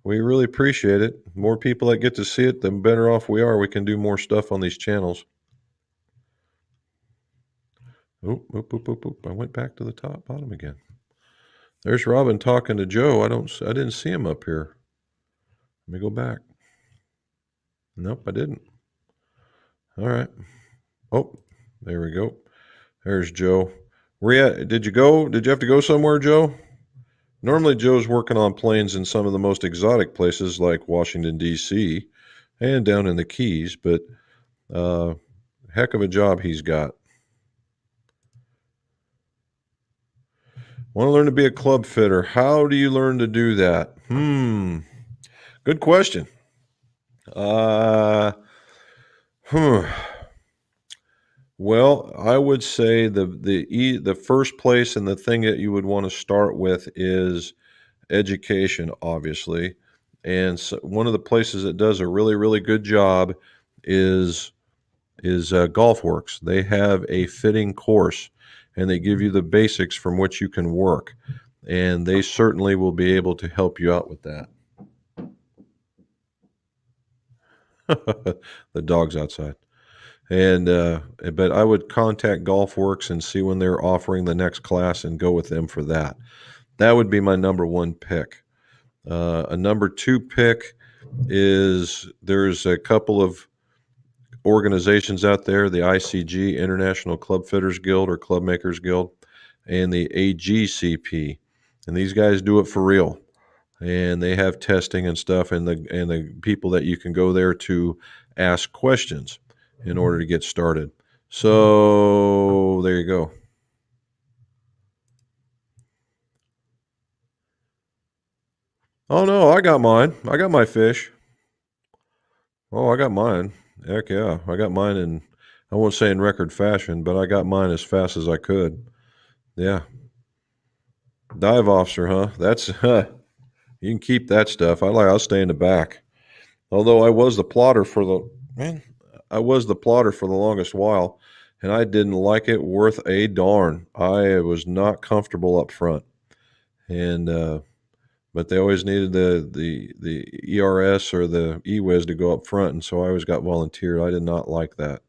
We really appreciate it. The more people that get to see it, the better off we are. We can do more stuff on these channels. Oop. I went back to the bottom again. There's Robin talking to Joe. I didn't see him up here. Let me go back. Nope, I didn't. All right. Oh, there we go. There's Joe. Where you at? Did you go? Did you have to go somewhere, Joe? Normally, Joe's working on planes in some of the most exotic places like Washington, D.C. and down in the Keys, but heck of a job he's got. Want to learn to be a club fitter. How do you learn to do that? Good question. Uh, hmm. Well, I would say the first place and the thing that you would want to start with is education, obviously. And so one of the places that does a really, really good job is Golf Works. They have a fitting course, and they give you the basics from which you can work, and they certainly will be able to help you out with that. The dog's outside. And but I would contact GolfWorks and see when they're offering the next class and go with them for that. That would be my number one pick. A number two pick is there's a couple of organizations out there, the ICG, International Club Fitters Guild or Club Makers Guild, and the AGCP. And these guys do it for real. And they have testing and stuff, and the people that you can go there to ask questions in order to get started. So there you go. Oh no, I got mine. I got my fish. Oh, I got mine. Heck yeah, I got mine in. I won't say in record fashion, but I got mine as fast as I could. Yeah, dive officer, huh? That's you can keep that stuff. I'll stay in the back. Although I was the plotter for the man, I was the plotter for the longest while, and I didn't like it worth a darn. I was not comfortable up front, and but they always needed the ERS or the EWIS to go up front, and so I always got volunteered. I did not like that.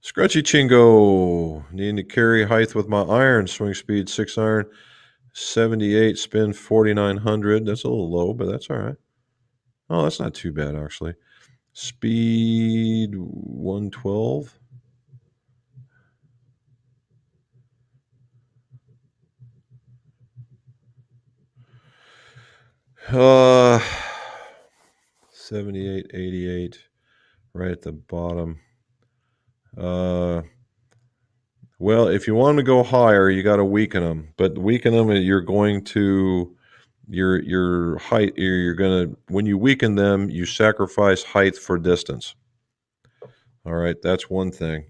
Scrunchy Chingo, needing to carry height with my iron, swing speed 6 iron, 78, spin 4,900. That's a little low, but that's all right. Oh, that's not too bad, actually. Speed 112. Uh, 78, 88, right at the bottom. Uh, well, if you want to go higher, you got to weaken them. But weaken them, you're going to your height. You're gonna when you weaken them, you sacrifice height for distance. All right, that's one thing.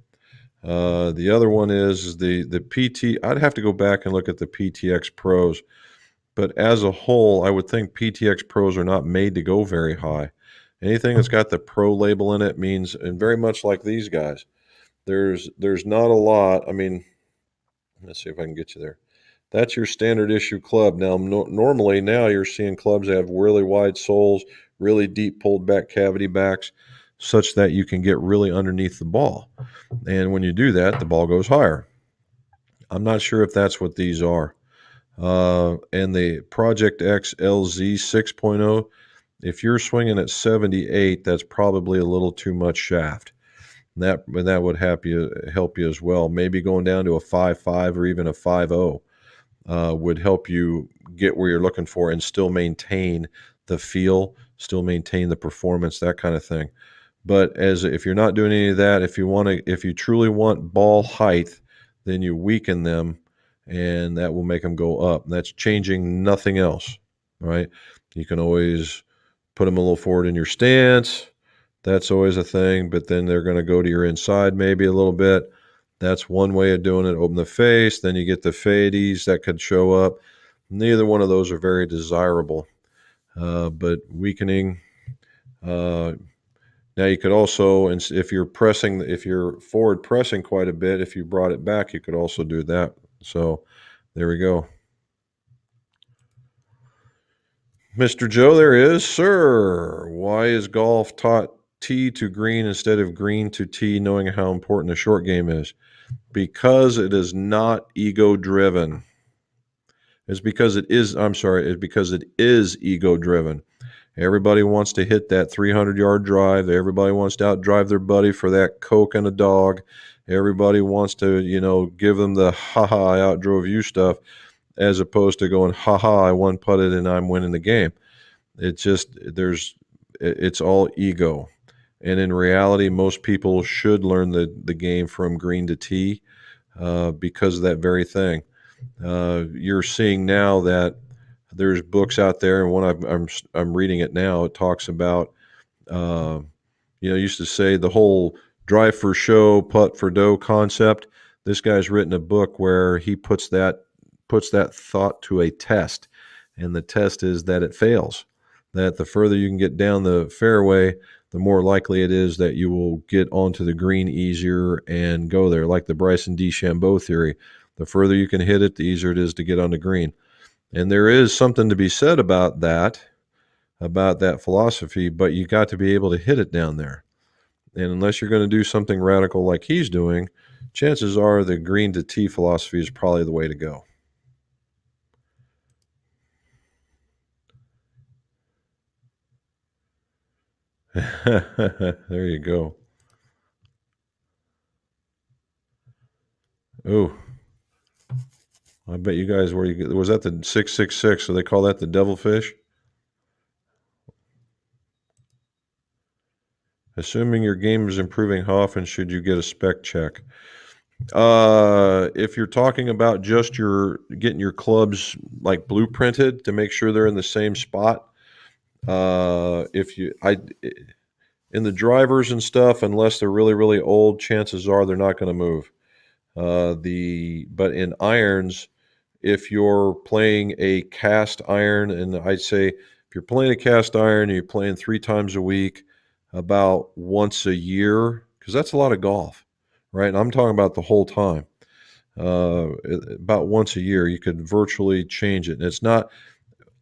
The other one is the PT. I'd have to go back and look at the PTX Pros, but as a whole, I would think PTX Pros are not made to go very high. Anything that's got the Pro label in it means, and very much like these guys, there's not a lot. I mean, let's see if I can get you there. That's your standard issue club. Now, normally now you're seeing clubs that have really wide soles, really deep pulled back cavity backs, such that you can get really underneath the ball. And when you do that, the ball goes higher. I'm not sure if that's what these are. And the Project X LZ 6.0, if you're swinging at 78, that's probably a little too much shaft. That would help you as well. Maybe going down to a 5.5 or even a 5.0 would help you get where you're looking for and still maintain the feel, still maintain the performance, that kind of thing. But as if you're not doing any of that, if you truly want ball height, then you weaken them, and that will make them go up. And that's changing nothing else, right? You can always put them a little forward in your stance. That's always a thing, but then they're going to go to your inside maybe a little bit. That's one way of doing it. Open the face, then you get the fades that could show up. Neither one of those are very desirable. But weakening. Now you could also, if you're forward pressing quite a bit, if you brought it back, you could also do that. So there we go. Mr. Joe, there is, sir. Why is golf taught tee to green instead of green to tee, knowing how important the short game is? Because it is not ego driven. It's because it is, I'm sorry, it's because it is ego driven. Everybody wants to hit that 300-yard drive. Everybody wants to outdrive their buddy for that Coke and a dog. Everybody wants to, give them the ha-ha, I outdrove you stuff, as opposed to going, ha-ha, I one putted and I'm winning the game. It's all ego. And in reality, most people should learn the game from green to tee because of that very thing. You're seeing now that there's books out there, and one I'm reading it now. It talks about uh, used to say the whole drive for show, putt for dough concept. This guy's written a book where he puts that thought to a test, and the test is that it fails. That the further you can get down the fairway, the more likely it is that you will get onto the green easier and go there. Like the Bryson DeChambeau theory, the further you can hit it, the easier it is to get on the green. And there is something to be said about that philosophy, but you got to be able to hit it down there. And unless you're going to do something radical like he's doing, chances are the green to tee philosophy is probably the way to go. There you go. Oh, I bet you guys was that the 666? So they call that the devilfish. Assuming your game is improving, how often should you get a spec check? If you're talking about just your getting your clubs like blueprinted to make sure they're in the same spot, if you I in the drivers and stuff, unless they're really really old, chances are they're not going to move. The But in irons, if you're playing a cast iron, and I'd say if you're playing a cast iron and you're playing 3 times a week, about once a year, because that's a lot of golf, right? And I'm talking about the whole time. About once a year, you could virtually change it. And it's not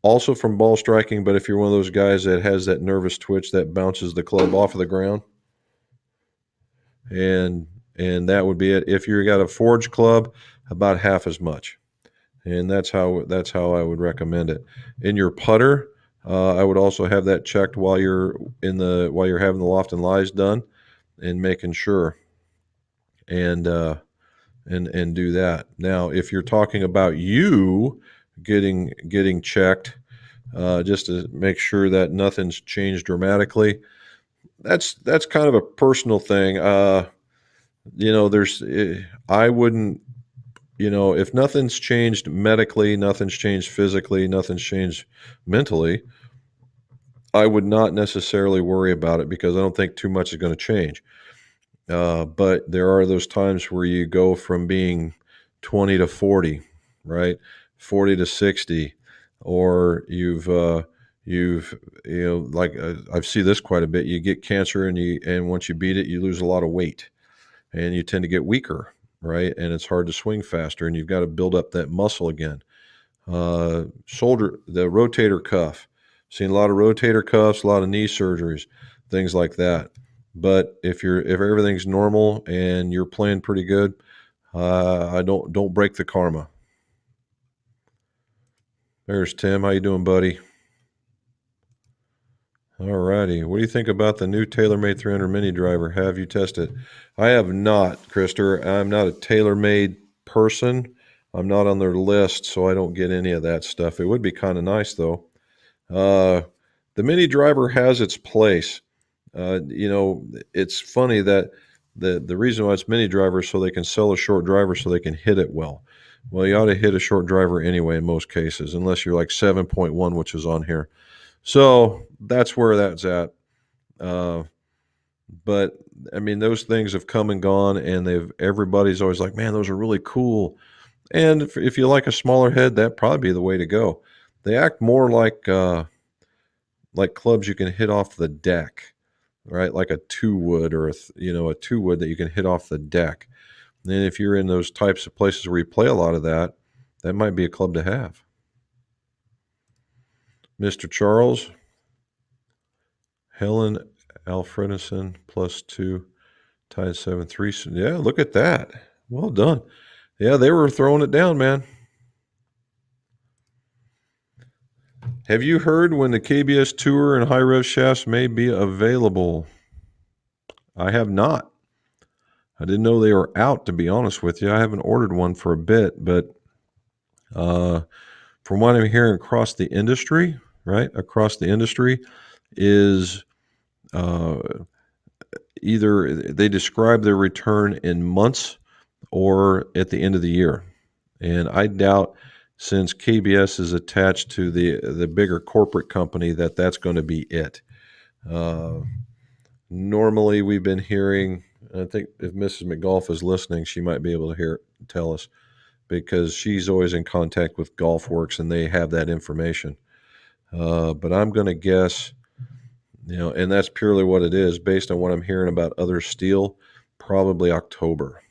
also from ball striking, but if you're one of those guys that has that nervous twitch that bounces the club off of the ground, and that would be it. If you got a forged club, about half as much. And that's how I would recommend it. In your putter, I would also have that checked while you're having the loft and lies done, and making sure and do that. Now, if you're talking about you getting checked, just to make sure that nothing's changed dramatically, that's kind of a personal thing. There's I wouldn't if nothing's changed medically, nothing's changed physically, nothing's changed mentally, I would not necessarily worry about it because I don't think too much is going to change. But there are those times where you go from being 20 to 40, right? 40 to 60, or you've, like I see this quite a bit. You get cancer, and once you beat it, you lose a lot of weight, and you tend to get weaker, right? And it's hard to swing faster, and you've got to build up that muscle again. The rotator cuff. Seen a lot of rotator cuffs, a lot of knee surgeries, things like that. But if everything's normal and you're playing pretty good, I don't break the karma. There's Tim. How you doing, buddy? All righty. What do you think about the new TaylorMade 300 mini driver? Have you tested? I have not, Krister. I'm not a TaylorMade person. I'm not on their list, so I don't get any of that stuff. It would be kind of nice, though. Uh, the mini driver has its place. It's funny that the reason why it's mini driver is so they can sell a short driver so they can hit it well. Well, you ought to hit a short driver anyway in most cases, unless you're like 7.1, which is on here. So that's where that's at. Uh, but I mean, those things have come and gone, and everybody's always like, man, those are really cool. And if you like a smaller head, that'd probably be the way to go. They act more like clubs you can hit off the deck, right? Like a 2 wood, or a 2 wood that you can hit off the deck. And if you're in those types of places where you play a lot of that, that might be a club to have. Mr. Charles, Helen Alfredson +2, tied 7-3. Yeah, look at that. Well done. Yeah, they were throwing it down, man. Have you heard when the KBS Tour and high rev shafts may be available? I have not. I didn't know they were out, to be honest with you. I haven't ordered one for a bit, but from what I'm hearing across the industry, right, across the industry, is uh, either they describe their return in months or at the end of the year. And I doubt, since KBS is attached to the bigger corporate company, that that's going to be it. Uh, Normally, we've been hearing. I think if Mrs. McGolf is listening, she might be able to tell us, because she's always in contact with GolfWorks and they have that information. But I'm going to guess, and that's purely what it is based on what I'm hearing about other steel, probably October.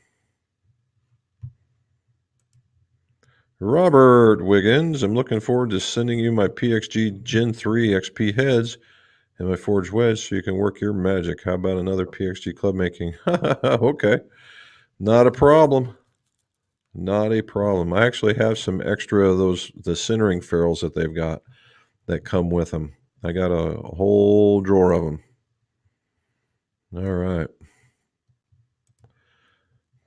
Robert Wiggins, I'm looking forward to sending you my PXG Gen 3 XP heads and my forged wedge so you can work your magic. How about another PXG club making? Okay, not a problem. Not a problem. I actually have some extra of the centering ferrules that they've got that come with them. I got a whole drawer of them. All right.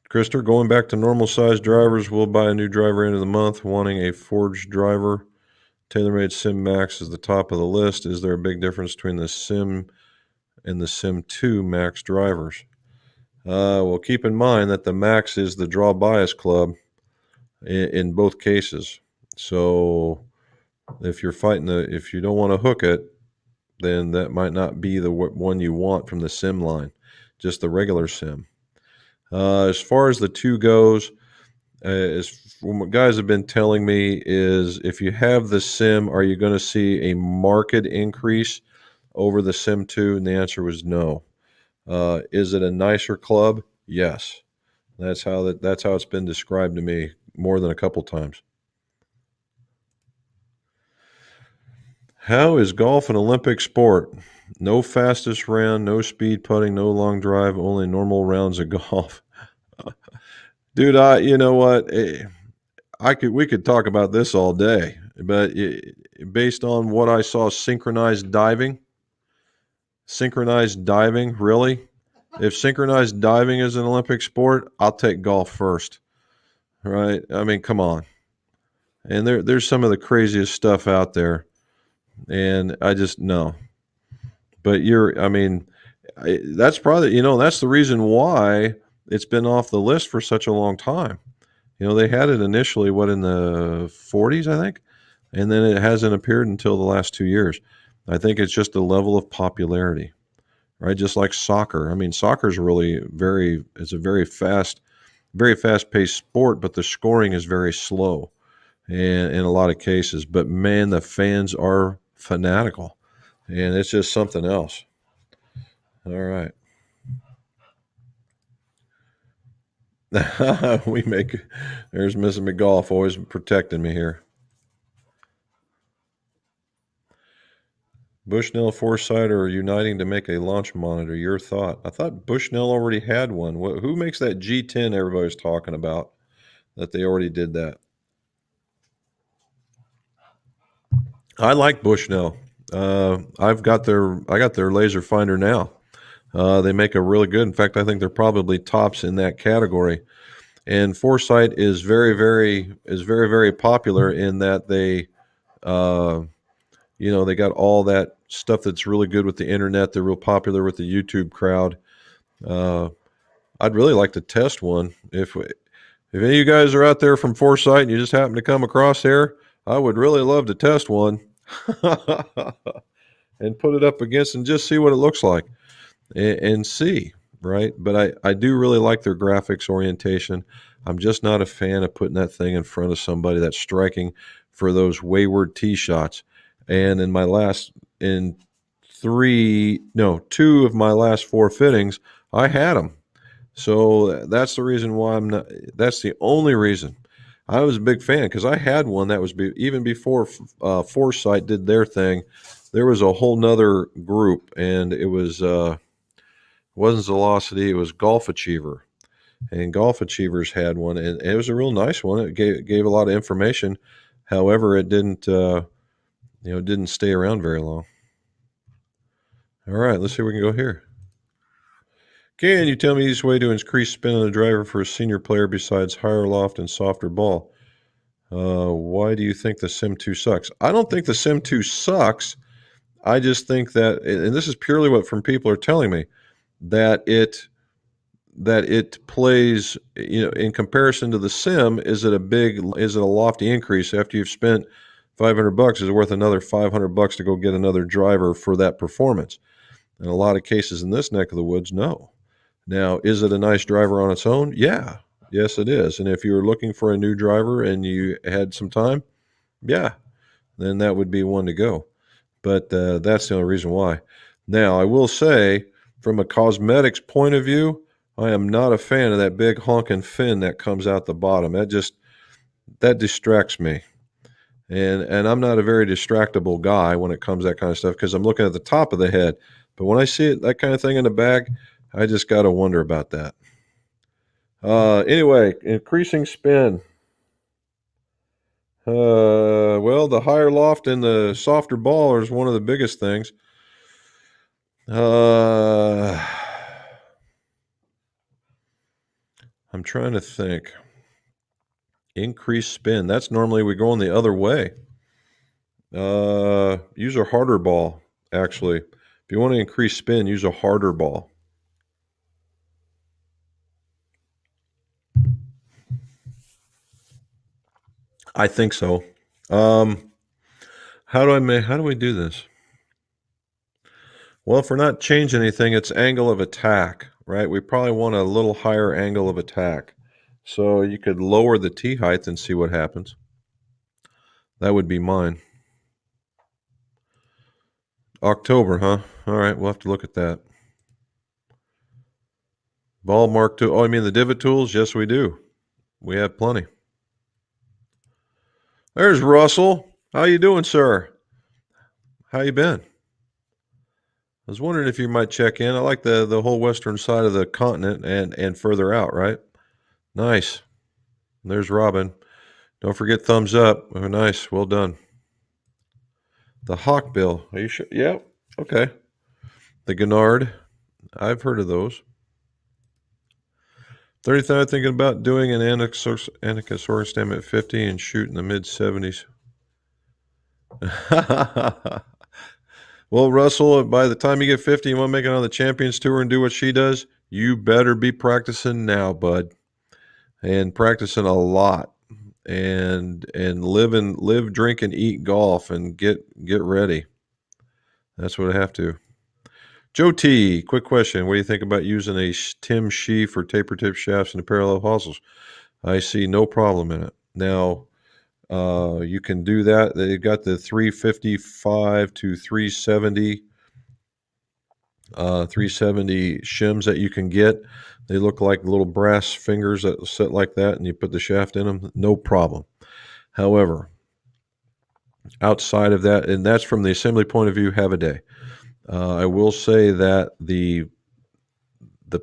Krister, going back to normal size drivers, we'll buy a new driver end of the month, wanting a forged driver. TaylorMade Sim Max is the top of the list. Is there a big difference between the Sim and the Sim 2 Max drivers? Well, keep in mind that the Max is the draw bias club in both cases. So if you're if you don't want to hook it, then that might not be the one you want from the Sim line, just the regular Sim. As far as the two goes, as what guys have been telling me is, if you have the Sim, are you going to see a marked increase over the Sim 2? And the answer was no. Is it a nicer club? Yes. That's how it's been described to me more than a couple times. How is golf an Olympic sport? No fastest round, no speed putting, no long drive, only normal rounds of golf. Dude, you know what? We could talk about this all day, but based on what I saw, synchronized diving, really? If synchronized diving is an Olympic sport, I'll take golf first, right? I mean, come on. And there's some of the craziest stuff out there, and I just no. But I mean, that's probably, that's the reason why it's been off the list for such a long time. They had it initially, in the 40s, I think, and then it hasn't appeared until the last 2 years. I think it's just the level of popularity, right? Just like soccer. I mean, soccer is really it's a very fast paced sport, but the scoring is very slow in a lot of cases. But man, the fans are fanatical, and it's just something else. All right. we make There's Mrs. McGolf always protecting me here. Bushnell, Foresight are uniting to make a launch monitor. Your thought? I thought Bushnell already had one. Who makes that G10 everybody's talking about? That they already did that. I like Bushnell. I got their laser finder now. They make a really good. In fact, I think they're probably tops in that category. And Foresight is very popular in that they got all that stuff that's really good with the internet. They're real popular with the YouTube crowd. Uh, I'd really like to test one. If any of you guys are out there from Foresight and you just happen to come across here, I would really love to test one and put it up against and just see what it looks like and see, right? But I do really like their graphics orientation. I'm just not a fan of putting that thing in front of somebody that's striking for those wayward tee shots. And in two of my last four fittings, I had them. So that's the reason why that's the only reason. I was a big fan because I had one that was even before Foresight did their thing. There was a whole nother group, and it wasn't Velocity, it was Golf Achiever. And Golf Achievers had one, and it was a real nice one. It gave a lot of information. However, it didn't stay around very long. All right, let's see if we can go here. Can you tell me the easiest way to increase spin on the driver for a senior player besides higher loft and softer ball? Why do you think the Sim 2 sucks? I don't think the Sim 2 sucks. I just think that, and this is purely what from people are telling me, that that it plays, in comparison to the sim, is it a lofty increase after you've spent $500? Is it worth another $500 to go get another driver for that performance? In a lot of cases in this neck of the woods, no. Now, is it a nice driver on its own? Yeah. Yes, it is. And if you were looking for a new driver and you had some time, yeah, then that would be one to go. But that's the only reason why. Now, I will say, from a cosmetics point of view, I am not a fan of that big honking fin that comes out the bottom. That distracts me. And I'm not a very distractible guy when it comes to that kind of stuff because I'm looking at the top of the head. But when I see it, that kind of thing in the bag, I just got to wonder about that. Anyway, increasing spin. Well, the higher loft and the softer ball is one of the biggest things. I'm trying to think. Increased spin. That's normally we going the other way. Use a harder ball, actually. If you want to increase spin, use a harder ball. I think so. How do we do this? Well, if we're not changing anything, it's angle of attack, right? We probably want a little higher angle of attack. So you could lower the tee height and see what happens. That would be mine. October, huh? All right, we'll have to look at that. Ball mark tool. Oh, I mean the divot tools? Yes, we do. We have plenty. There's Russell. How you doing, sir? How you been? I was wondering if you might check in. I like the whole western side of the continent and further out, right? Nice. There's Robin. Don't forget thumbs up. Oh, nice. Well done. The Hawkbill. Are you sure? Yeah. Okay. The Gennard. I've heard of those. 30,000 thinking about doing an Ankylosaurus stem at 50 and shoot in the mid 70s. Well, Russell, by the time you get 50, you want to make it on the Champions Tour and do what she does, you better be practicing now, bud. And practicing a lot. And live, drink, and eat golf and get ready. That's what I have to. Joe T, quick question. What do you think about using a Tim sheaf for taper tip shafts and the parallel hosels? I see no problem in it. Now, you can do that. They've got the 355 to 370 shims that you can get. They look like little brass fingers that sit like that, and you put the shaft in them. No problem. However, outside of that, and that's from the assembly point of view, have a day. I will say that the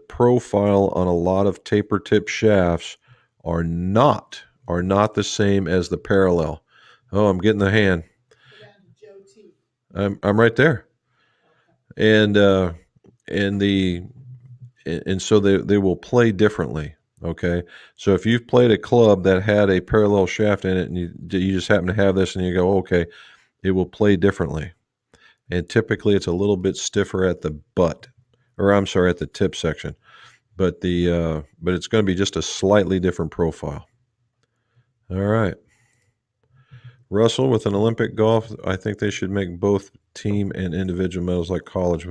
profile on a lot of taper tip shafts are not the same as the parallel. Oh, I'm getting the hand. I'm right there, and so they will play differently. Okay, so if you've played a club that had a parallel shaft in it, and you just happen to have this, and you go, okay, it will play differently, and typically it's a little bit stiffer at the butt, or I'm sorry, at the tip section, but it's going to be just a slightly different profile. All right. Russell, with an Olympic golf, I think they should make both team and individual medals like college.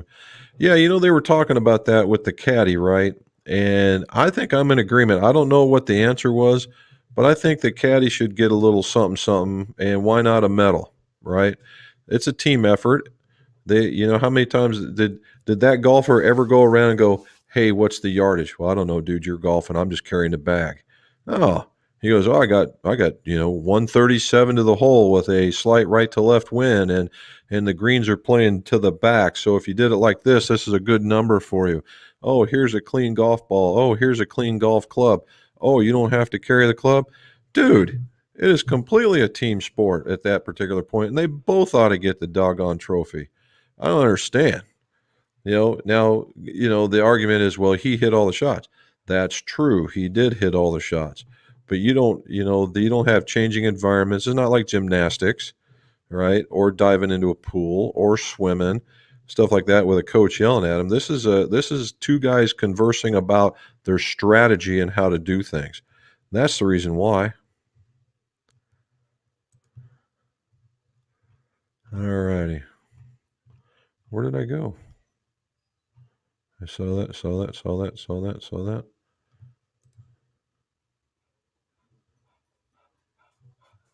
Yeah, they were talking about that with the caddy, right? And I think I'm in agreement. I don't know what the answer was, but I think the caddy should get a little something, something, and why not a medal, right? It's a team effort. How many times did that golfer ever go around and go, hey, what's the yardage? Well, I don't know, dude, you're golfing. I'm just carrying the bag. Oh, he goes, oh, I got 137 to the hole with a slight right to left wind, and the greens are playing to the back. So if you did it like this is a good number for you. Oh, here's a clean golf ball. Oh, here's a clean golf club. Oh, you don't have to carry the club. Dude, it is completely a team sport at that particular point, and they both ought to get the doggone trophy. I don't understand. Now, the argument is, well, he hit all the shots. That's true. He did hit all the shots. But you don't have changing environments. It's not like gymnastics, right? Or diving into a pool or swimming. stuff like that with a coach yelling at them. This is two guys conversing about their strategy and how to do things. That's the reason why. All righty. Where did I go? I saw that, saw that, saw that, saw that, saw that.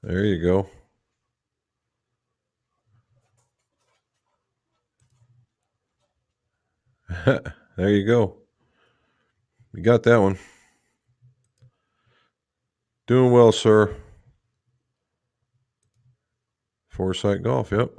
There you go. There you go. You got that one. Doing well, sir. Foresight Golf, yep.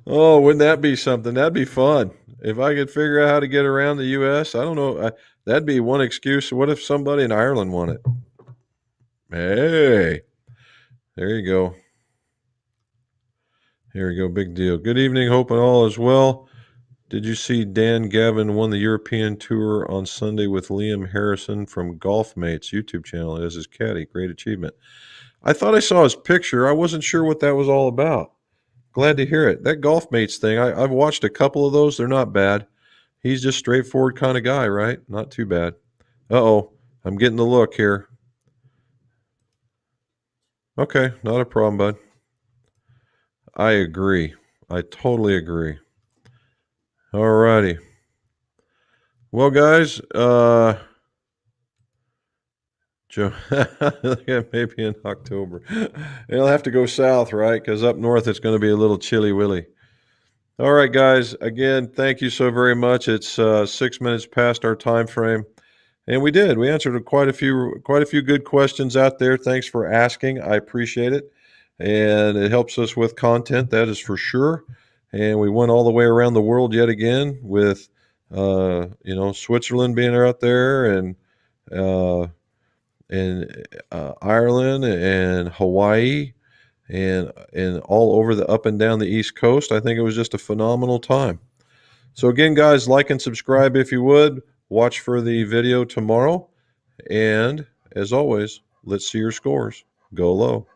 Oh, wouldn't that be something? That'd be fun. If I could figure out how to get around the U.S., I don't know. That'd be one excuse. What if somebody in Ireland won it? Hey, there you go. Here we go. Big deal. Good evening. Hoping all is well. Did you see Dan Gavin won the European Tour on Sunday with Liam Harrison from Golf Mates YouTube channel as his caddy? Great achievement. I thought I saw his picture. I wasn't sure what that was all about. Glad to hear it. That Golf Mates thing, I've watched a couple of those. They're not bad. He's just straightforward kind of guy, right? Not too bad. Uh-oh. I'm getting the look here. Okay, not a problem, bud. I agree. I totally agree. All righty. Well, guys, Joe, maybe in October. It'll have to go south, right? Because up north it's going to be a little chilly willy. All right, guys. Again, thank you so very much. It's 6 minutes past our time frame, and we answered quite a few good questions out there. Thanks for asking. I appreciate it, and it helps us with content. That is for sure. And we went all the way around the world yet again with, Switzerland being out there uh, and Ireland and Hawaii and all over the up and down the East Coast. I think it was just a phenomenal time. So again, guys, like and subscribe if you would. Watch for the video tomorrow. And as always, let's see your scores. Go low.